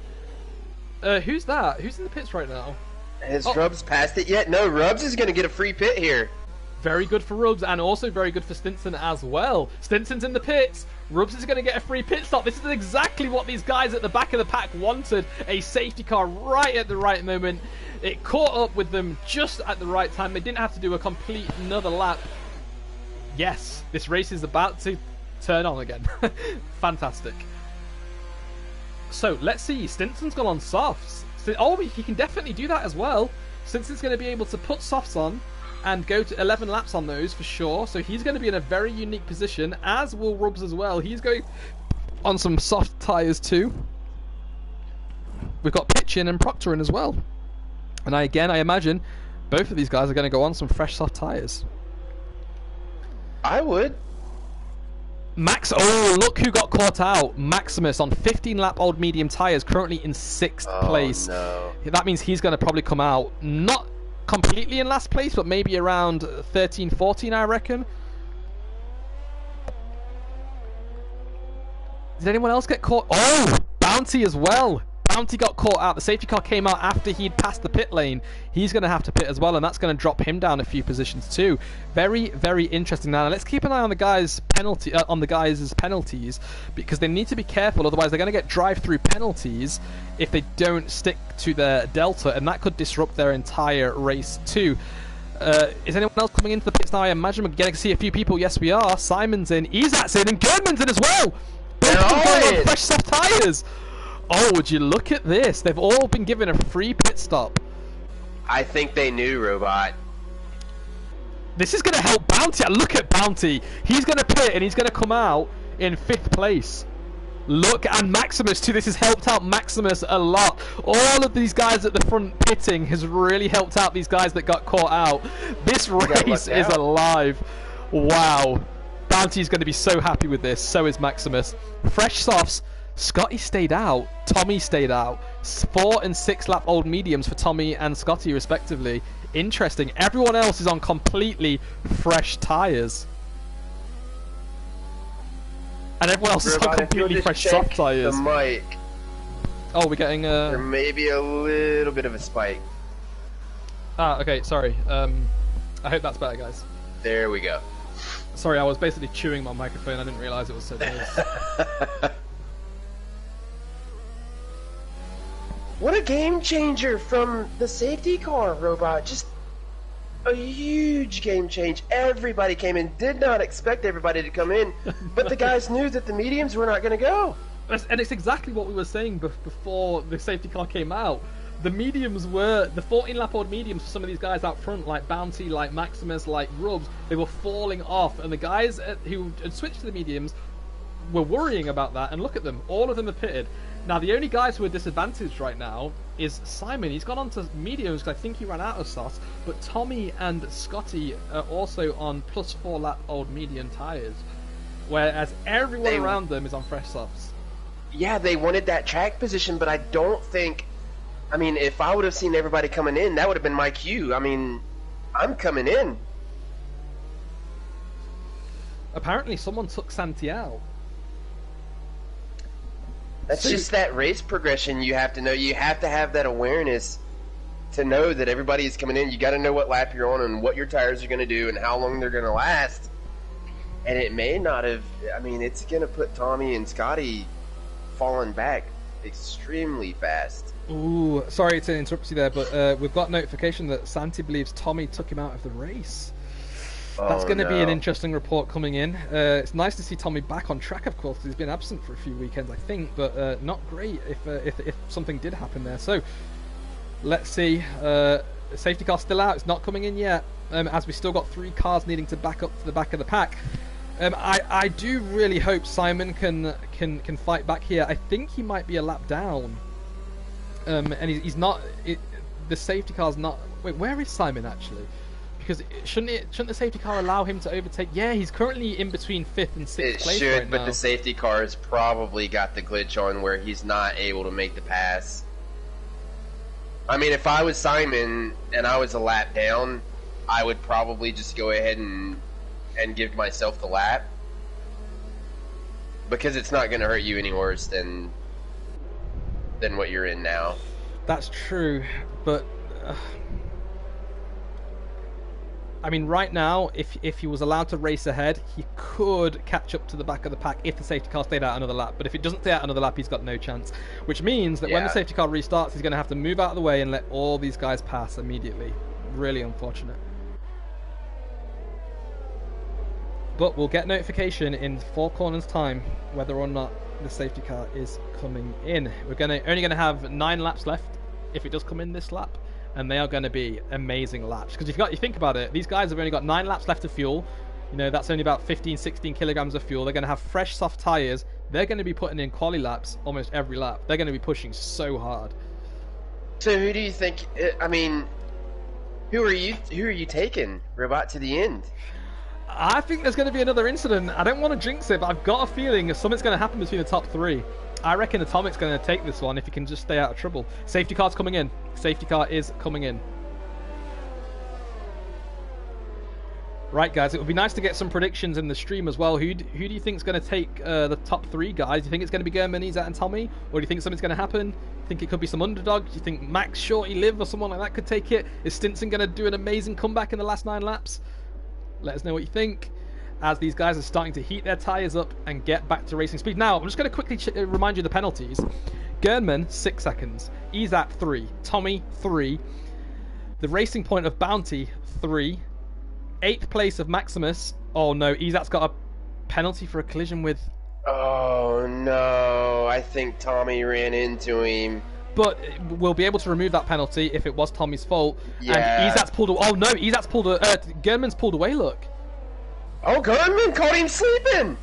Who's that? Who's in the pits right now? Has Rubs passed it yet? No, Rubs is going to get a free pit here. Very good for Rubs and also very good for Stinson as well. Stinson's in the pits. Rubs is going to get a free pit stop. This is exactly what these guys at the back of the pack wanted. A safety car right at the right moment. It caught up with them just at the right time. They didn't have to do a complete another lap. Yes, this race is about to turn on again. Fantastic. So, let's see. Stinson's gone on softs. Oh, he can definitely do that as well. Stinson's going to be able to put softs on and go to 11 laps on those for sure. So he's going to be in a very unique position, as will Rubs as well. He's going on some soft tyres too. We've got Pitchin and Proctor in as well. And I imagine both of these guys are going to go on some fresh soft tyres. I would. Oh, look who got caught out. Maximus on 15-lap old medium tyres, currently in 6th place. No. That means he's going to probably come out, not completely in last place, but maybe around 13, 14, I reckon. Did anyone else get caught? Oh, Bounty as well. Bounty got caught out. The safety car came out after he'd passed the pit lane. He's going to have to pit as well, and that's going to drop him down a few positions too. Very, very interesting. Now let's keep an eye on the guys' penalties, because they need to be careful. Otherwise, they're going to get drive-through penalties if they don't stick to their delta, and that could disrupt their entire race too. Is anyone else coming into the pits now? I imagine we're getting to see a few people. Yes, we are. Simon's in, Izat's in, and Gerdman's in as well. Both of them going on fresh soft tyres. Oh, would you look at this? They've all been given a free pit stop. I think they knew, Robot. This is going to help Bounty. Look at Bounty. He's going to pit and he's going to come out in 5th place. Look, and Maximus too. This has helped out Maximus a lot. All of these guys at the front pitting has really helped out these guys that got caught out. This race is alive. Wow. Bounty's going to be so happy with this. So is Maximus. Fresh softs. Scotty stayed out, Tommy stayed out. 4 and 6 lap old mediums for Tommy and Scotty respectively. Interesting. Everyone else is on completely fresh tyres. And everyone else is on completely fresh soft tyres. The mic. Oh, we're getting There may be a little bit of a spike. Ah, okay, sorry. I hope that's better, guys. There we go. Sorry, I was basically chewing my microphone. I didn't realise it was so close. What a game changer from the safety car, Robot. Just a huge game change. Everybody came in. Did not expect everybody to come in, but the guys knew that the mediums were not going to go. And it's exactly what we were saying before the safety car came out. The mediums were, the 14-lap old mediums for some of these guys out front, like Bounty, like Maximus, like Rubs, they were falling off. And the guys who had switched to the mediums were worrying about that. And look at them. All of them have pitted. Now, the only guys who are disadvantaged right now is Simon. He's gone on to mediums because I think he ran out of sauce. But Tommy and Scotty are also on plus 4 lap old medium tyres. Whereas everyone around them is on fresh softs. Yeah, they wanted that track position, but I don't think... I mean, if I would have seen everybody coming in, that would have been my cue. I mean, I'm coming in. Apparently, someone took Santi out. That's just that race progression you have to know. You have to have that awareness to know that everybody is coming in. You got to know what lap you're on and what your tires are going to do and how long they're going to last. And it may not have... I mean, it's going to put Tommy and Scotty falling back extremely fast. Ooh, sorry to interrupt you there, but we've got notification that Santi believes Tommy took him out of the race. That's going to be an interesting report coming in. It's nice to see Tommy back on track, of course, because he's been absent for a few weekends, I think, but not great if something did happen there. So, let's see. Safety car still out. It's not coming in yet, as we still got 3 cars needing to back up to the back of the pack. I do really hope Simon can fight back here. I think he might be a lap down. And he's not... the safety car's not... Wait, where is Simon, actually? Because shouldn't the safety car allow him to overtake? Yeah, he's currently in between 5th and 6th place should, right but now. the safety car has probably got the glitch on where he's not able to make the pass. I mean, if I was Simon and I was a lap down, I would probably just go ahead and give myself the lap. Because it's not going to hurt you any worse than what you're in now. That's true, but... I mean, right now, if he was allowed to race ahead, he could catch up to the back of the pack if the safety car stayed out another lap. But if it doesn't stay out another lap, he's got no chance. Which means that when the safety car restarts, he's going to have to move out of the way and let all these guys pass immediately. Really unfortunate. But we'll get notification in 4 corners time whether or not the safety car is coming in. We're only going to have 9 laps left if it does come in this lap. and they are going to be amazing laps. Because you think about it, these guys have only got 9 laps left of fuel. You know, that's only about 15, 16 kilograms of fuel. They're going to have fresh, soft tyres. They're going to be putting in quali laps almost every lap. They're going to be pushing so hard. So who do you think? I mean, who are you taking, Robot, to the end? I think there's going to be another incident. I don't want to jinx it, but I've got a feeling something's going to happen between the top 3. I reckon Atomic's going to take this one if he can just stay out of trouble. Safety car's coming in. Safety car is coming in. Right, guys, it would be nice to get some predictions in the stream as well. Who do you think is going to take the top 3 guys? Do you think it's going to be German, Izat, and Tommy? Or do you think something's going to happen? Do you think it could be some underdog? Do you think Max, Shorty, Liv, or someone like that could take it? Is Stinson going to do an amazing comeback in the last 9 laps? Let us know what you think, as these guys are starting to heat their tyres up and get back to racing speed. Now, I'm just going to quickly remind you of the penalties. Gernman, 6 seconds. Izat, 3. Tommy, 3. The racing point of Bounty, 3. 8th place of Maximus. Oh no, Izat's got a penalty for a collision with... Oh no, I think Tommy ran into him. But we'll be able to remove that penalty if it was Tommy's fault. Yeah. And Izat's pulled... Oh no, Izat's pulled... German's pulled away, look. Oh, German caught him sleeping!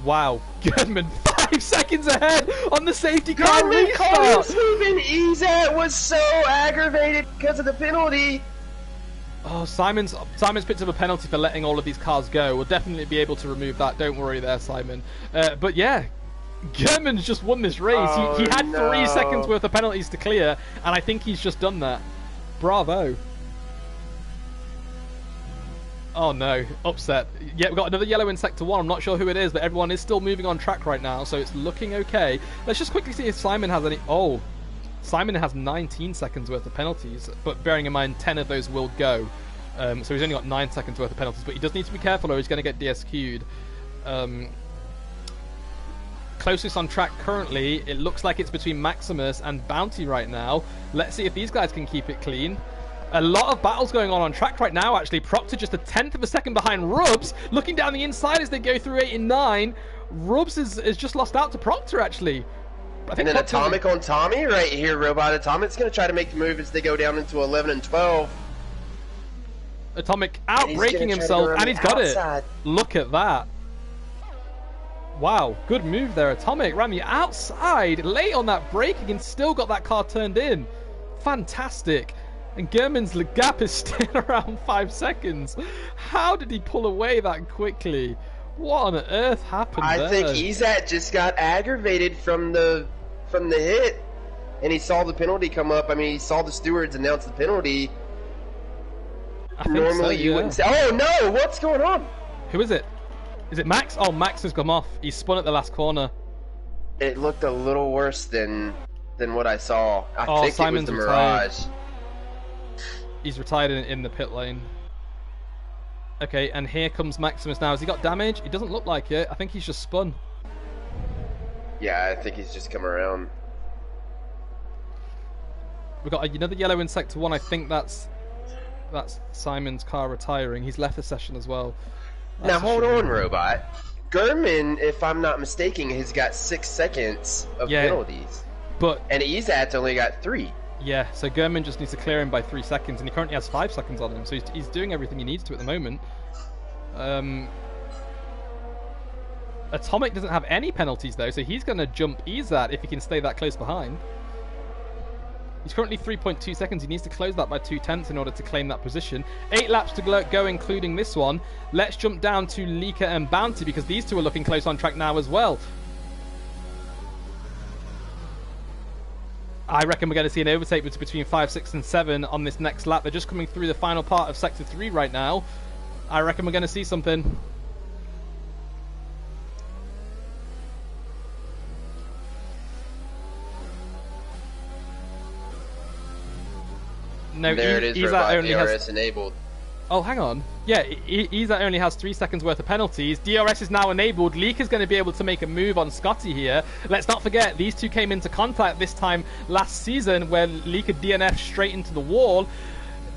Wow, German 5 seconds ahead on the safety car German caught him restart! sleeping! Izat was so aggravated because of the penalty. Oh, Simon's picked up a penalty for letting all of these cars go. We'll definitely be able to remove that. Don't worry there, Simon. But yeah, German's just won this race. Oh, he had no. 3 seconds worth of penalties to clear, and I think he's just done that. Bravo. Oh no, upset. Yeah, we've got another yellow in Sector 1. I'm not sure who it is, but everyone is still moving on track right now, so it's looking okay. Let's just quickly see if Simon has any... Oh, Simon has 19 seconds worth of penalties, but bearing in mind 10 of those will go. So he's only got 9 seconds worth of penalties, but he does need to be careful or he's going to get DSQ'd. Closest on track currently, it looks like it's between Maximus and Bounty right now. Let's see if these guys can keep it clean. A lot of battles going on track right now, actually. Proctor just a 10th of a second behind Rubs. Looking down the inside as they go through 8 and 9. Rubs is just lost out to Proctor, actually. And then Atomic on Tommy right here, Robot. Atomic's going to try to make the move as they go down into 11 and 12. Atomic out-braking himself, and he's got it. Look at that. Wow, good move there, Atomic. Ran the outside, late on that braking, and still got that car turned in. Fantastic. And German's gap is still around 5 seconds. How did he pull away that quickly? What on earth happened there? I think Izat just got aggravated from the hit, and he saw the penalty come up. I mean, he saw the stewards announce the penalty. Normally you wouldn't say, oh no, what's going on? Who is it? Is it Max? Oh, Max has come off. He spun at the last corner. It looked a little worse than what I saw. I think Simon's it was the Mirage. He's retired in the pit lane. Okay, and here comes Maximus now. Has he got damage? It doesn't look like it. I think he's just spun. Yeah, I think he's just come around. We've got another yellow in Sector 1. I think that's Simon's car retiring. He's left the session as well. Now hold on, Robot. German, if I'm not mistaken, has got 6 seconds of penalties. And Izat's only got 3. Yeah, so German just needs to clear him by 3 seconds, and he currently has 5 seconds on him, so he's doing everything he needs to at the moment. Atomic doesn't have any penalties, though, so he's going to jump Izat if he can stay that close behind. He's currently 3.2 seconds. He needs to close that by 2/10 in order to claim that position. 8 laps to go, including this one. Let's jump down to Lika and Bounty, because these two are looking close on track now as well. I reckon we're going to see an overtake between 5, 6, and 7 on this next lap. They're just coming through the final part of Sector 3 right now. I reckon we're going to see something. No, there it is, Robot. DRS enabled. Oh, hang on. Yeah, Izat only has 3 seconds worth of penalties. DRS is now enabled. Leak is going to be able to make a move on Scotty here. Let's not forget, these two came into contact this time last season where Leak had DNF straight into the wall.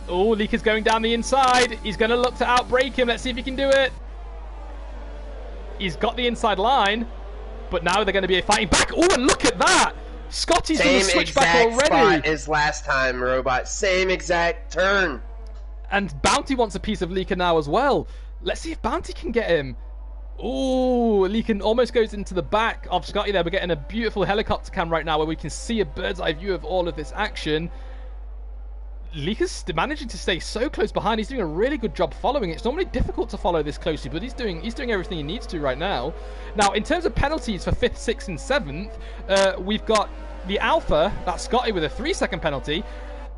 Oh, Leak is going down the inside. He's going to look to outbrake him. Let's see if he can do it. He's got the inside line, but now they're going to be fighting back. Oh, and look at that. Scotty's done the Same switchback exact already. spot as last time, Robot. Same exact turn. And Bounty wants a piece of Leaker now as well. Let's see if Bounty can get him. Ooh, Leaker almost goes into the back of Scotty there. We're getting a beautiful helicopter cam right now where we can see a bird's eye view of all of this action. Leaker's managing to stay so close behind. He's doing a really good job following it. It's normally difficult to follow this closely, but he's doing everything he needs to right now. Now, in terms of penalties for 5th, 6th, and 7th, we've got the Alpha, that's Scotty, with a 3-second penalty.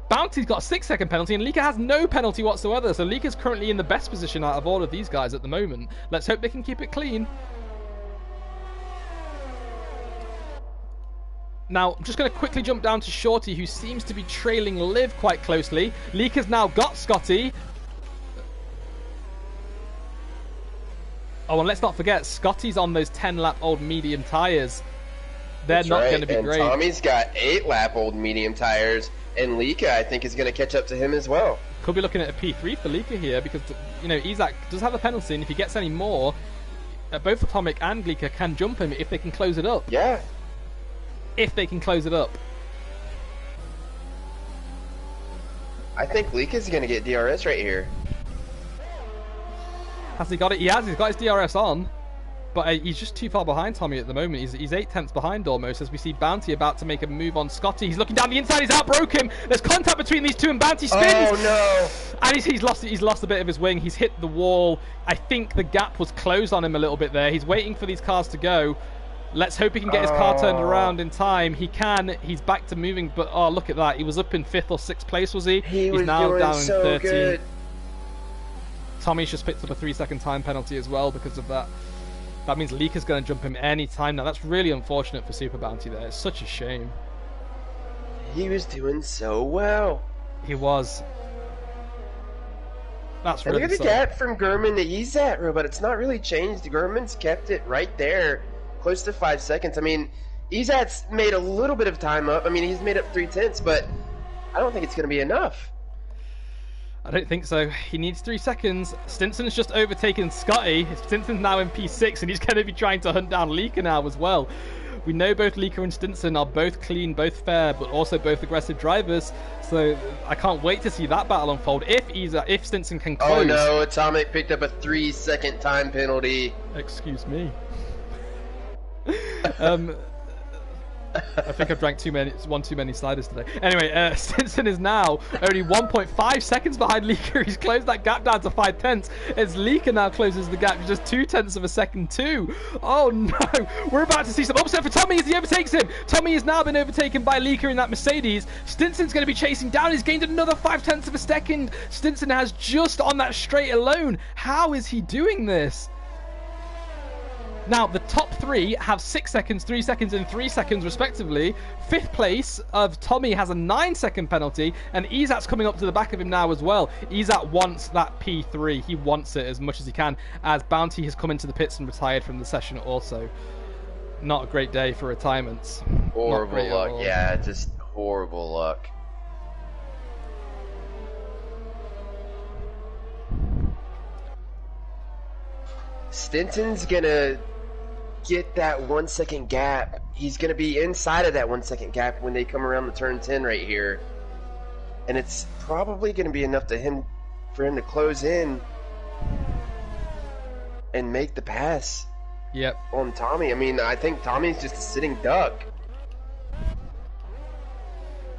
Bounty's got a 6-second penalty, and Leaker has no penalty whatsoever. So Leaker's currently in the best position out of all of these guys at the moment. Let's hope they can keep it clean. Now, I'm just going to quickly jump down to Shorty, who seems to be trailing Liv quite closely. Leaker's now got Scotty. Oh, and let's not forget, Scotty's on those 10-lap old medium tyres. They're not going to be great. Tommy's got 8-lap old medium tyres, and Leaker, I think, is going to catch up to him as well. Could be looking at a P3 for Leaker here, because, you know, Isaac does have a penalty, and if he gets any more, both Atomic and Leaker can jump him if they can close it up. Yeah. If they can close it up. I think Leaker's going to get DRS right here. Has he got it? He has. He's got his DRS on. But he's just too far behind Tommy at the moment. He's 8/10 behind almost, as we see Bounty about to make a move on Scotty. He's looking down the inside. He's outbroke him. There's contact between these two, and Bounty spins. Oh no! And he's lost a bit of his wing. He's hit the wall. I think the gap was closed on him a little bit there. He's waiting for these cars to go. Let's hope he can get his car turned around in time. He can. He's back to moving. But oh, look at that. He was up in 5th or 6th place, was he? He's now doing down so in 13th. good. Tommy's just picked up a 3-second time penalty as well because of that. That means Leaker's going to jump him any time now. That's really unfortunate for Super Bounty there. It's such a shame. He was doing so well. He was. That's really look at the gap from Gurman to Izat, Robot. It's not really changed. Gurman's kept it right there, close to 5 seconds. I mean, Izat's made a little bit of time up. I mean, he's made up 3/10, but I don't think it's going to be enough. I don't think so. He needs 3 seconds. Stinson's just overtaken Scotty. Stinson's now in P6, and he's going to be trying to hunt down Leaker now as well. We know both Leaker and Stinson are both clean, both fair, but also both aggressive drivers. So I can't wait to see that battle unfold. If Stinson can close. Oh no, Atomic picked up a 3-second time penalty. Excuse me. I think I've drank one too many sliders today. Anyway, Stinson is now only 1.5 seconds behind Leaker. He's closed that gap down to 5/10 as Leaker now closes the gap to just 0.2 of a second too. Oh no, we're about to see some upset for Tommy as he overtakes him. Tommy has now been overtaken by Leaker in that Mercedes. Stinson's going to be chasing down. He's gained another 0.5 of a second. Stinson has just on that straight alone. How is he doing this? Now, the top 3 have 6 seconds, 3 seconds, and 3 seconds, respectively. 5th place of Tommy has a 9-second penalty, and Izat's coming up to the back of him now as well. Izat wants that P3. He wants it as much as he can, as Bounty has come into the pits and retired from the session also. Not a great day for retirements. Horrible luck, yeah, just horrible luck. Stinson's gonna get that 1 second gap. He's gonna be inside of that 1 second gap when they come around the turn 10 right here, and it's probably gonna be enough for him to close in and make the pass. Yep. On Tommy. I mean, I think Tommy's just a sitting duck.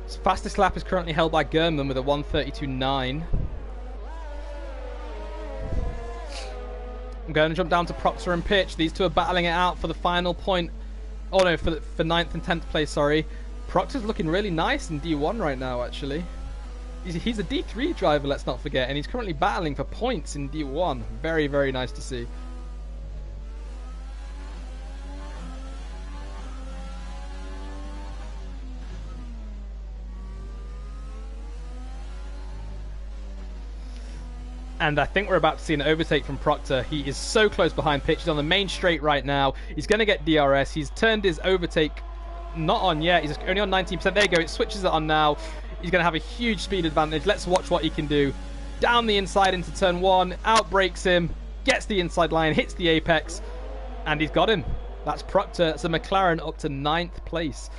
His fastest lap is currently held by Gurman with a 1:32.9. I'm going to jump down to Proctor and Pitch. These two are battling it out for the final point. Oh no, for 9th and 10th place, sorry. Proctor's looking really nice in D1 right now, actually. He's a D3 driver, let's not forget, and he's currently battling for points in D1. Very, very nice to see. And I think we're about to see an overtake from Proctor. He is so close behind Pitch. He's on the main straight right now. He's going to get DRS. He's turned his overtake not on yet. He's only on 19%. There you go. It switches it on now. He's going to have a huge speed advantage. Let's watch what he can do. Down the inside into turn 1. Outbreaks him. Gets the inside line. Hits the apex. And he's got him. That's Proctor. So McLaren up to 9th place.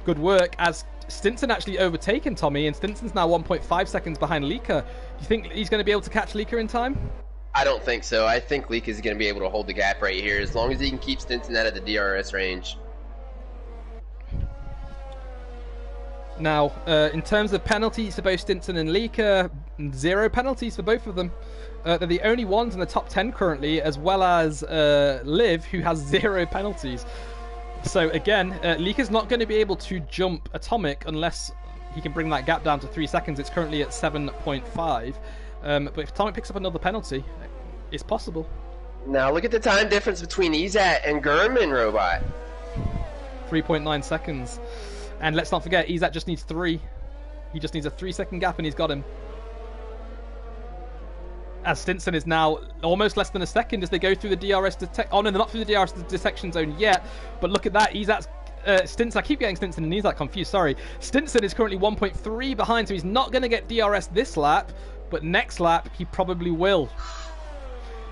Good work, as Stinson actually overtaken Tommy, and Stinson's now 1.5 seconds behind Leaker. Do you think he's going to be able to catch Leaker in time? I don't think so. I think Leak is going to be able to hold the gap right here as long as he can keep Stinson out of the DRS range. Now, in terms of penalties for both Stinson and Leaker, 0 penalties for both of them. They're the only ones in the top 10 currently, as well as Liv, who has 0 penalties. So again, Leaker's not going to be able to jump Atomic unless he can bring that gap down to 3 seconds. It's currently at 7.5. But if Atomic picks up another penalty, it's possible. Now look at the time difference between Ezat and Gurman, Robot. 3.9 seconds. And let's not forget, Ezat just needs 3. He just needs a 3-second gap and he's got him. As Stinson is now almost less than a second as they go through the DRS detect. Oh no, they're not through the DRS detection zone yet. But look at that, Ezat's Stinson. I keep getting Stinson and Ezat confused. Sorry, Stinson is currently 1.3 behind, so he's not going to get DRS this lap. But next lap, he probably will.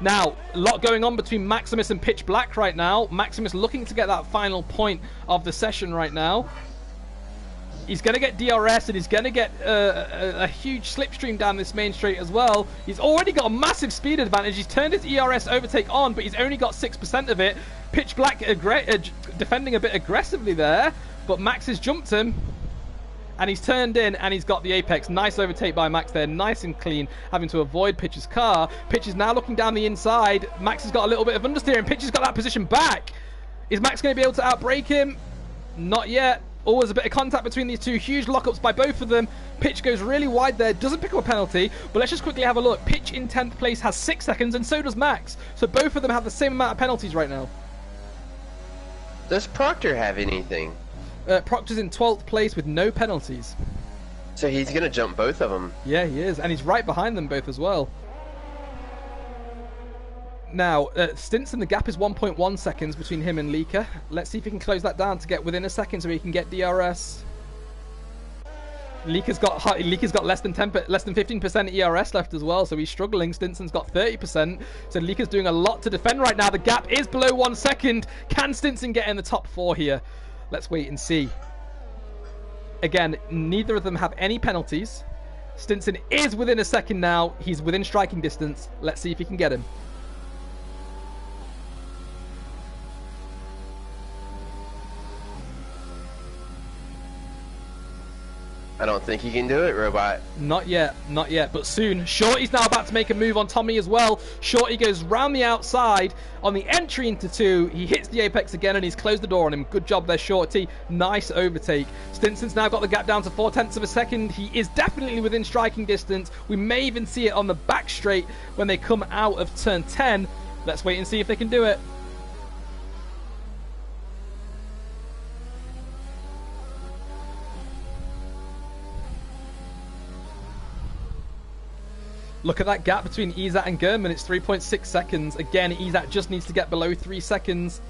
Now, a lot going on between Maximus and Pitch Black right now. Maximus looking to get that final point of the session right now. He's going to get DRS, and he's going to get a huge slipstream down this main straight as well. He's already got a massive speed advantage. He's turned his ERS overtake on, but he's only got 6% of it. Pitch Black defending a bit aggressively there, but Max has jumped him. And he's turned in, and he's got the apex. Nice overtake by Max there, nice and clean, having to avoid Pitch's car. Pitch is now looking down the inside. Max has got a little bit of understeer, and Pitch has got that position back. Is Max going to be able to outbrake him? Not yet. Always a bit of contact between these two. Huge lockups by both of them. Pitch goes really wide there, doesn't pick up a penalty, but let's just quickly have a look. Pitch in 10th place has 6 seconds, and so does Max. So both of them have the same amount of penalties right now. Does Proctor have anything? Proctor's in 12th place with no penalties. So he's going to jump both of them. Yeah, he is. And he's right behind them both as well. Now, Stinson, the gap is 1.1 seconds between him and Leaker. Let's see if he can close that down to get within a second so he can get DRS. Leaker's got less than 15% ERS left as well, so he's struggling. Stinson's got 30%, so Leaker's doing a lot to defend right now. The gap is below 1 second. Can Stinson get in the top 4 here? Let's wait and see. Again, neither of them have any penalties. Stinson is within a second now. He's within striking distance. Let's see if he can get him. I don't think he can do it, Robot. Not yet, but soon. Shorty's now about to make a move on Tommy as well. Shorty goes round the outside on the entry into 2. He hits the apex again and he's closed the door on him. Good job there, Shorty. Nice overtake. Stinson's now got the gap down to 0.4 of a second. He is definitely within striking distance. We may even see it on the back straight when they come out of turn 10. Let's wait and see if they can do it. Look at that gap between Ezat and Gurman. It's 3.6 seconds. Again, Ezat just needs to get below 3 seconds.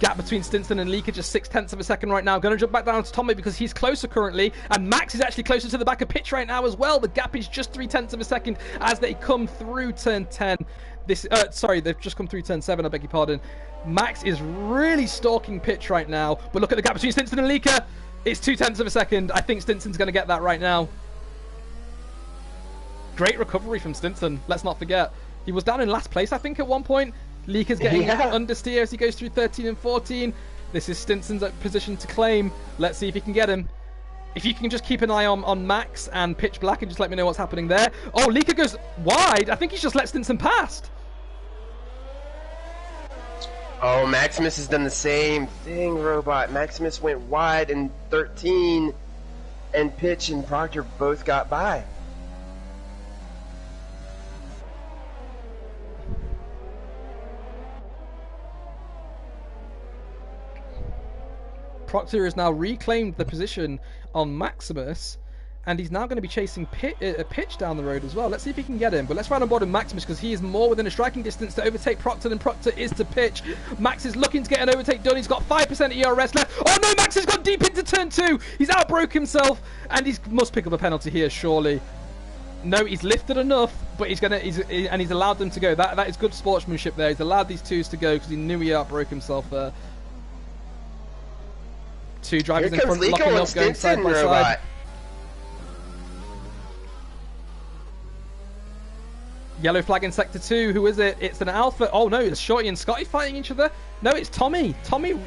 Gap between Stinson and Leaker just 0.6 of a second right now. Going to jump back down to Tommy because he's closer currently. And Max is actually closer to the back of Pitch right now as well. The gap is just 0.3 of a second as they come through turn 10. Sorry, they've just come through turn 7, I beg your pardon. Max is really stalking Pitch right now. But look at the gap between Stinson and Leaker. It's 0.2 of a second. I think Stinson's going to get that right now. Great recovery from Stinson. Let's not forget. He was down in last place, I think, at one point. Leaker's getting understeer as he goes through 13 and 14. This is Stinson's position to claim. Let's see if he can get him. If you can just keep an eye on Max and Pitch Black and just let me know what's happening there. Oh, Leaker goes wide. I think he's just let Stinson past. Oh, Maximus has done the same thing, Robot. Maximus went wide in 13, and Pitch and Proctor both got by. Proctor has now reclaimed the position on Maximus, and he's now going to be chasing Pitch down the road as well. Let's see if he can get him. But let's run on board with Maximus because he is more within a striking distance to overtake Proctor than Proctor is to Pitch. Max is looking to get an overtake done. He's got 5% ERS left. Oh no, Max has gone deep into turn 2. He's outbroke himself, and he must pick up a penalty here, surely. No, he's lifted enough, but he's allowed them to go. That is good sportsmanship there. He's allowed these twos to go because he knew he outbroke himself there. Two drivers Here in comes front, Lico locking and up, going side Stinson, by side. Robot. Yellow flag in sector 2. Who is it? It's an Alpha. Oh no, it's Shorty and Scotty fighting each other. No, it's Tommy. Tommy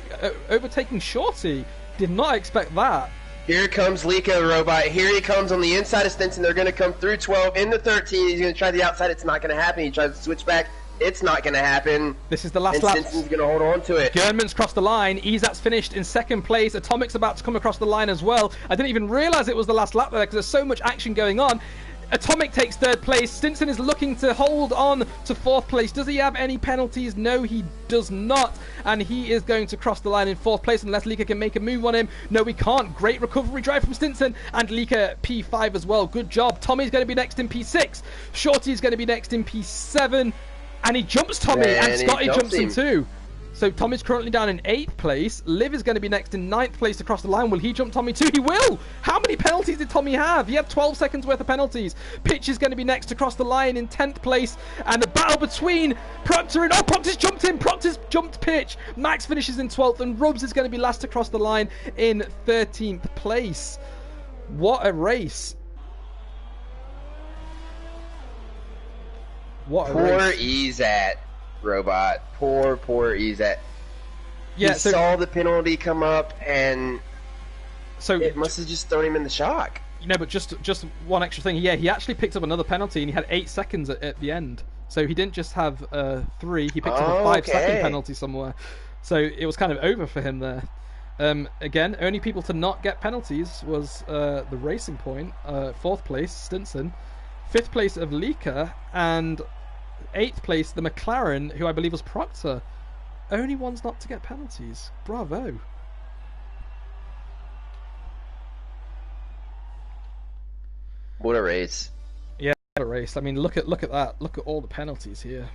overtaking Shorty. Did not expect that. Here comes Lico, Robot. Here he comes on the inside of Stinson. They're going to come through 12 into 13. He's going to try the outside. It's not going to happen. He tries to switch back. It's not going to happen. This is the last and lap. Stinson's going to hold on to it. Gernman's crossed the line. Izat's finished in second place. Atomic's about to come across the line as well. I didn't even realize it was the last lap there because there's so much action going on. Atomic takes third place. Stinson is looking to hold on to fourth place. Does he have any penalties? No, he does not. And he is going to cross the line in fourth place unless Lika can make a move on him. No, we can't. Great recovery drive from Stinson. And Lika P5 as well. Good job. Tommy's going to be next in P6. Shorty's going to be next in P7. And he jumps Tommy. And Scotty jumps him too. So Tommy's currently down in 8th place. Liv is going to be next in 9th place across the line. Will he jump Tommy too? He will! How many penalties did Tommy have? He had 12 seconds worth of penalties. Pitch is going to be next across the line in 10th place. And the battle between Proctor and... Oh, Proctor's jumped him! Proctor's jumped Pitch. Max finishes in 12th and Rubs is going to be last across the line in 13th place. What a race. What a race. Poor Izat, Robot. Poor Izat. Yeah, he saw the penalty come up, and so it must have just thrown him in the shock. No, but just one extra thing. Yeah, he actually picked up another penalty, and he had 8 seconds at the end. So he didn't just have 3. He picked up a 5-second penalty somewhere. So it was kind of over for him there. Again, only people to not get penalties was the Racing Point, 4th place, Stinson, 5th place of Lika, and 8th place, the McLaren, who I believe was Proctor. Only ones not to get penalties. Bravo. What a race. Yeah, what a race. I mean, look at that. Look at all the penalties here.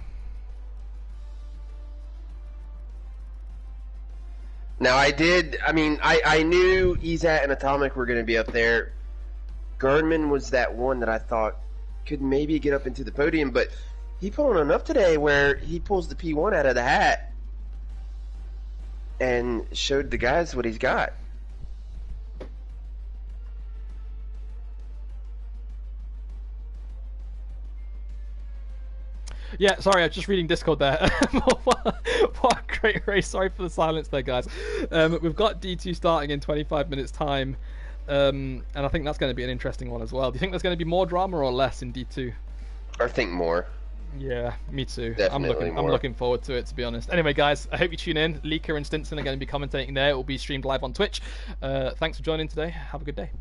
Now I knew Izat and Atomic were going to be up there. Gerdman was that one that I thought could maybe get up into the podium, but he pulled on enough today where he pulls the P1 out of the hat and showed the guys what he's got. Yeah, sorry, I was just reading Discord there. What a great race. Sorry for the silence there, guys. We've got D2 starting in 25 minutes time, and I think that's going to be an interesting one as well. Do you think there's going to be more drama or less in D2? I think more. Yeah, me too. Definitely I'm looking forward to it, to be honest. Anyway, guys, I hope you tune in. Lika and Stinson are going to be commentating there. It will be streamed live on Twitch. Thanks for joining today. Have a good day.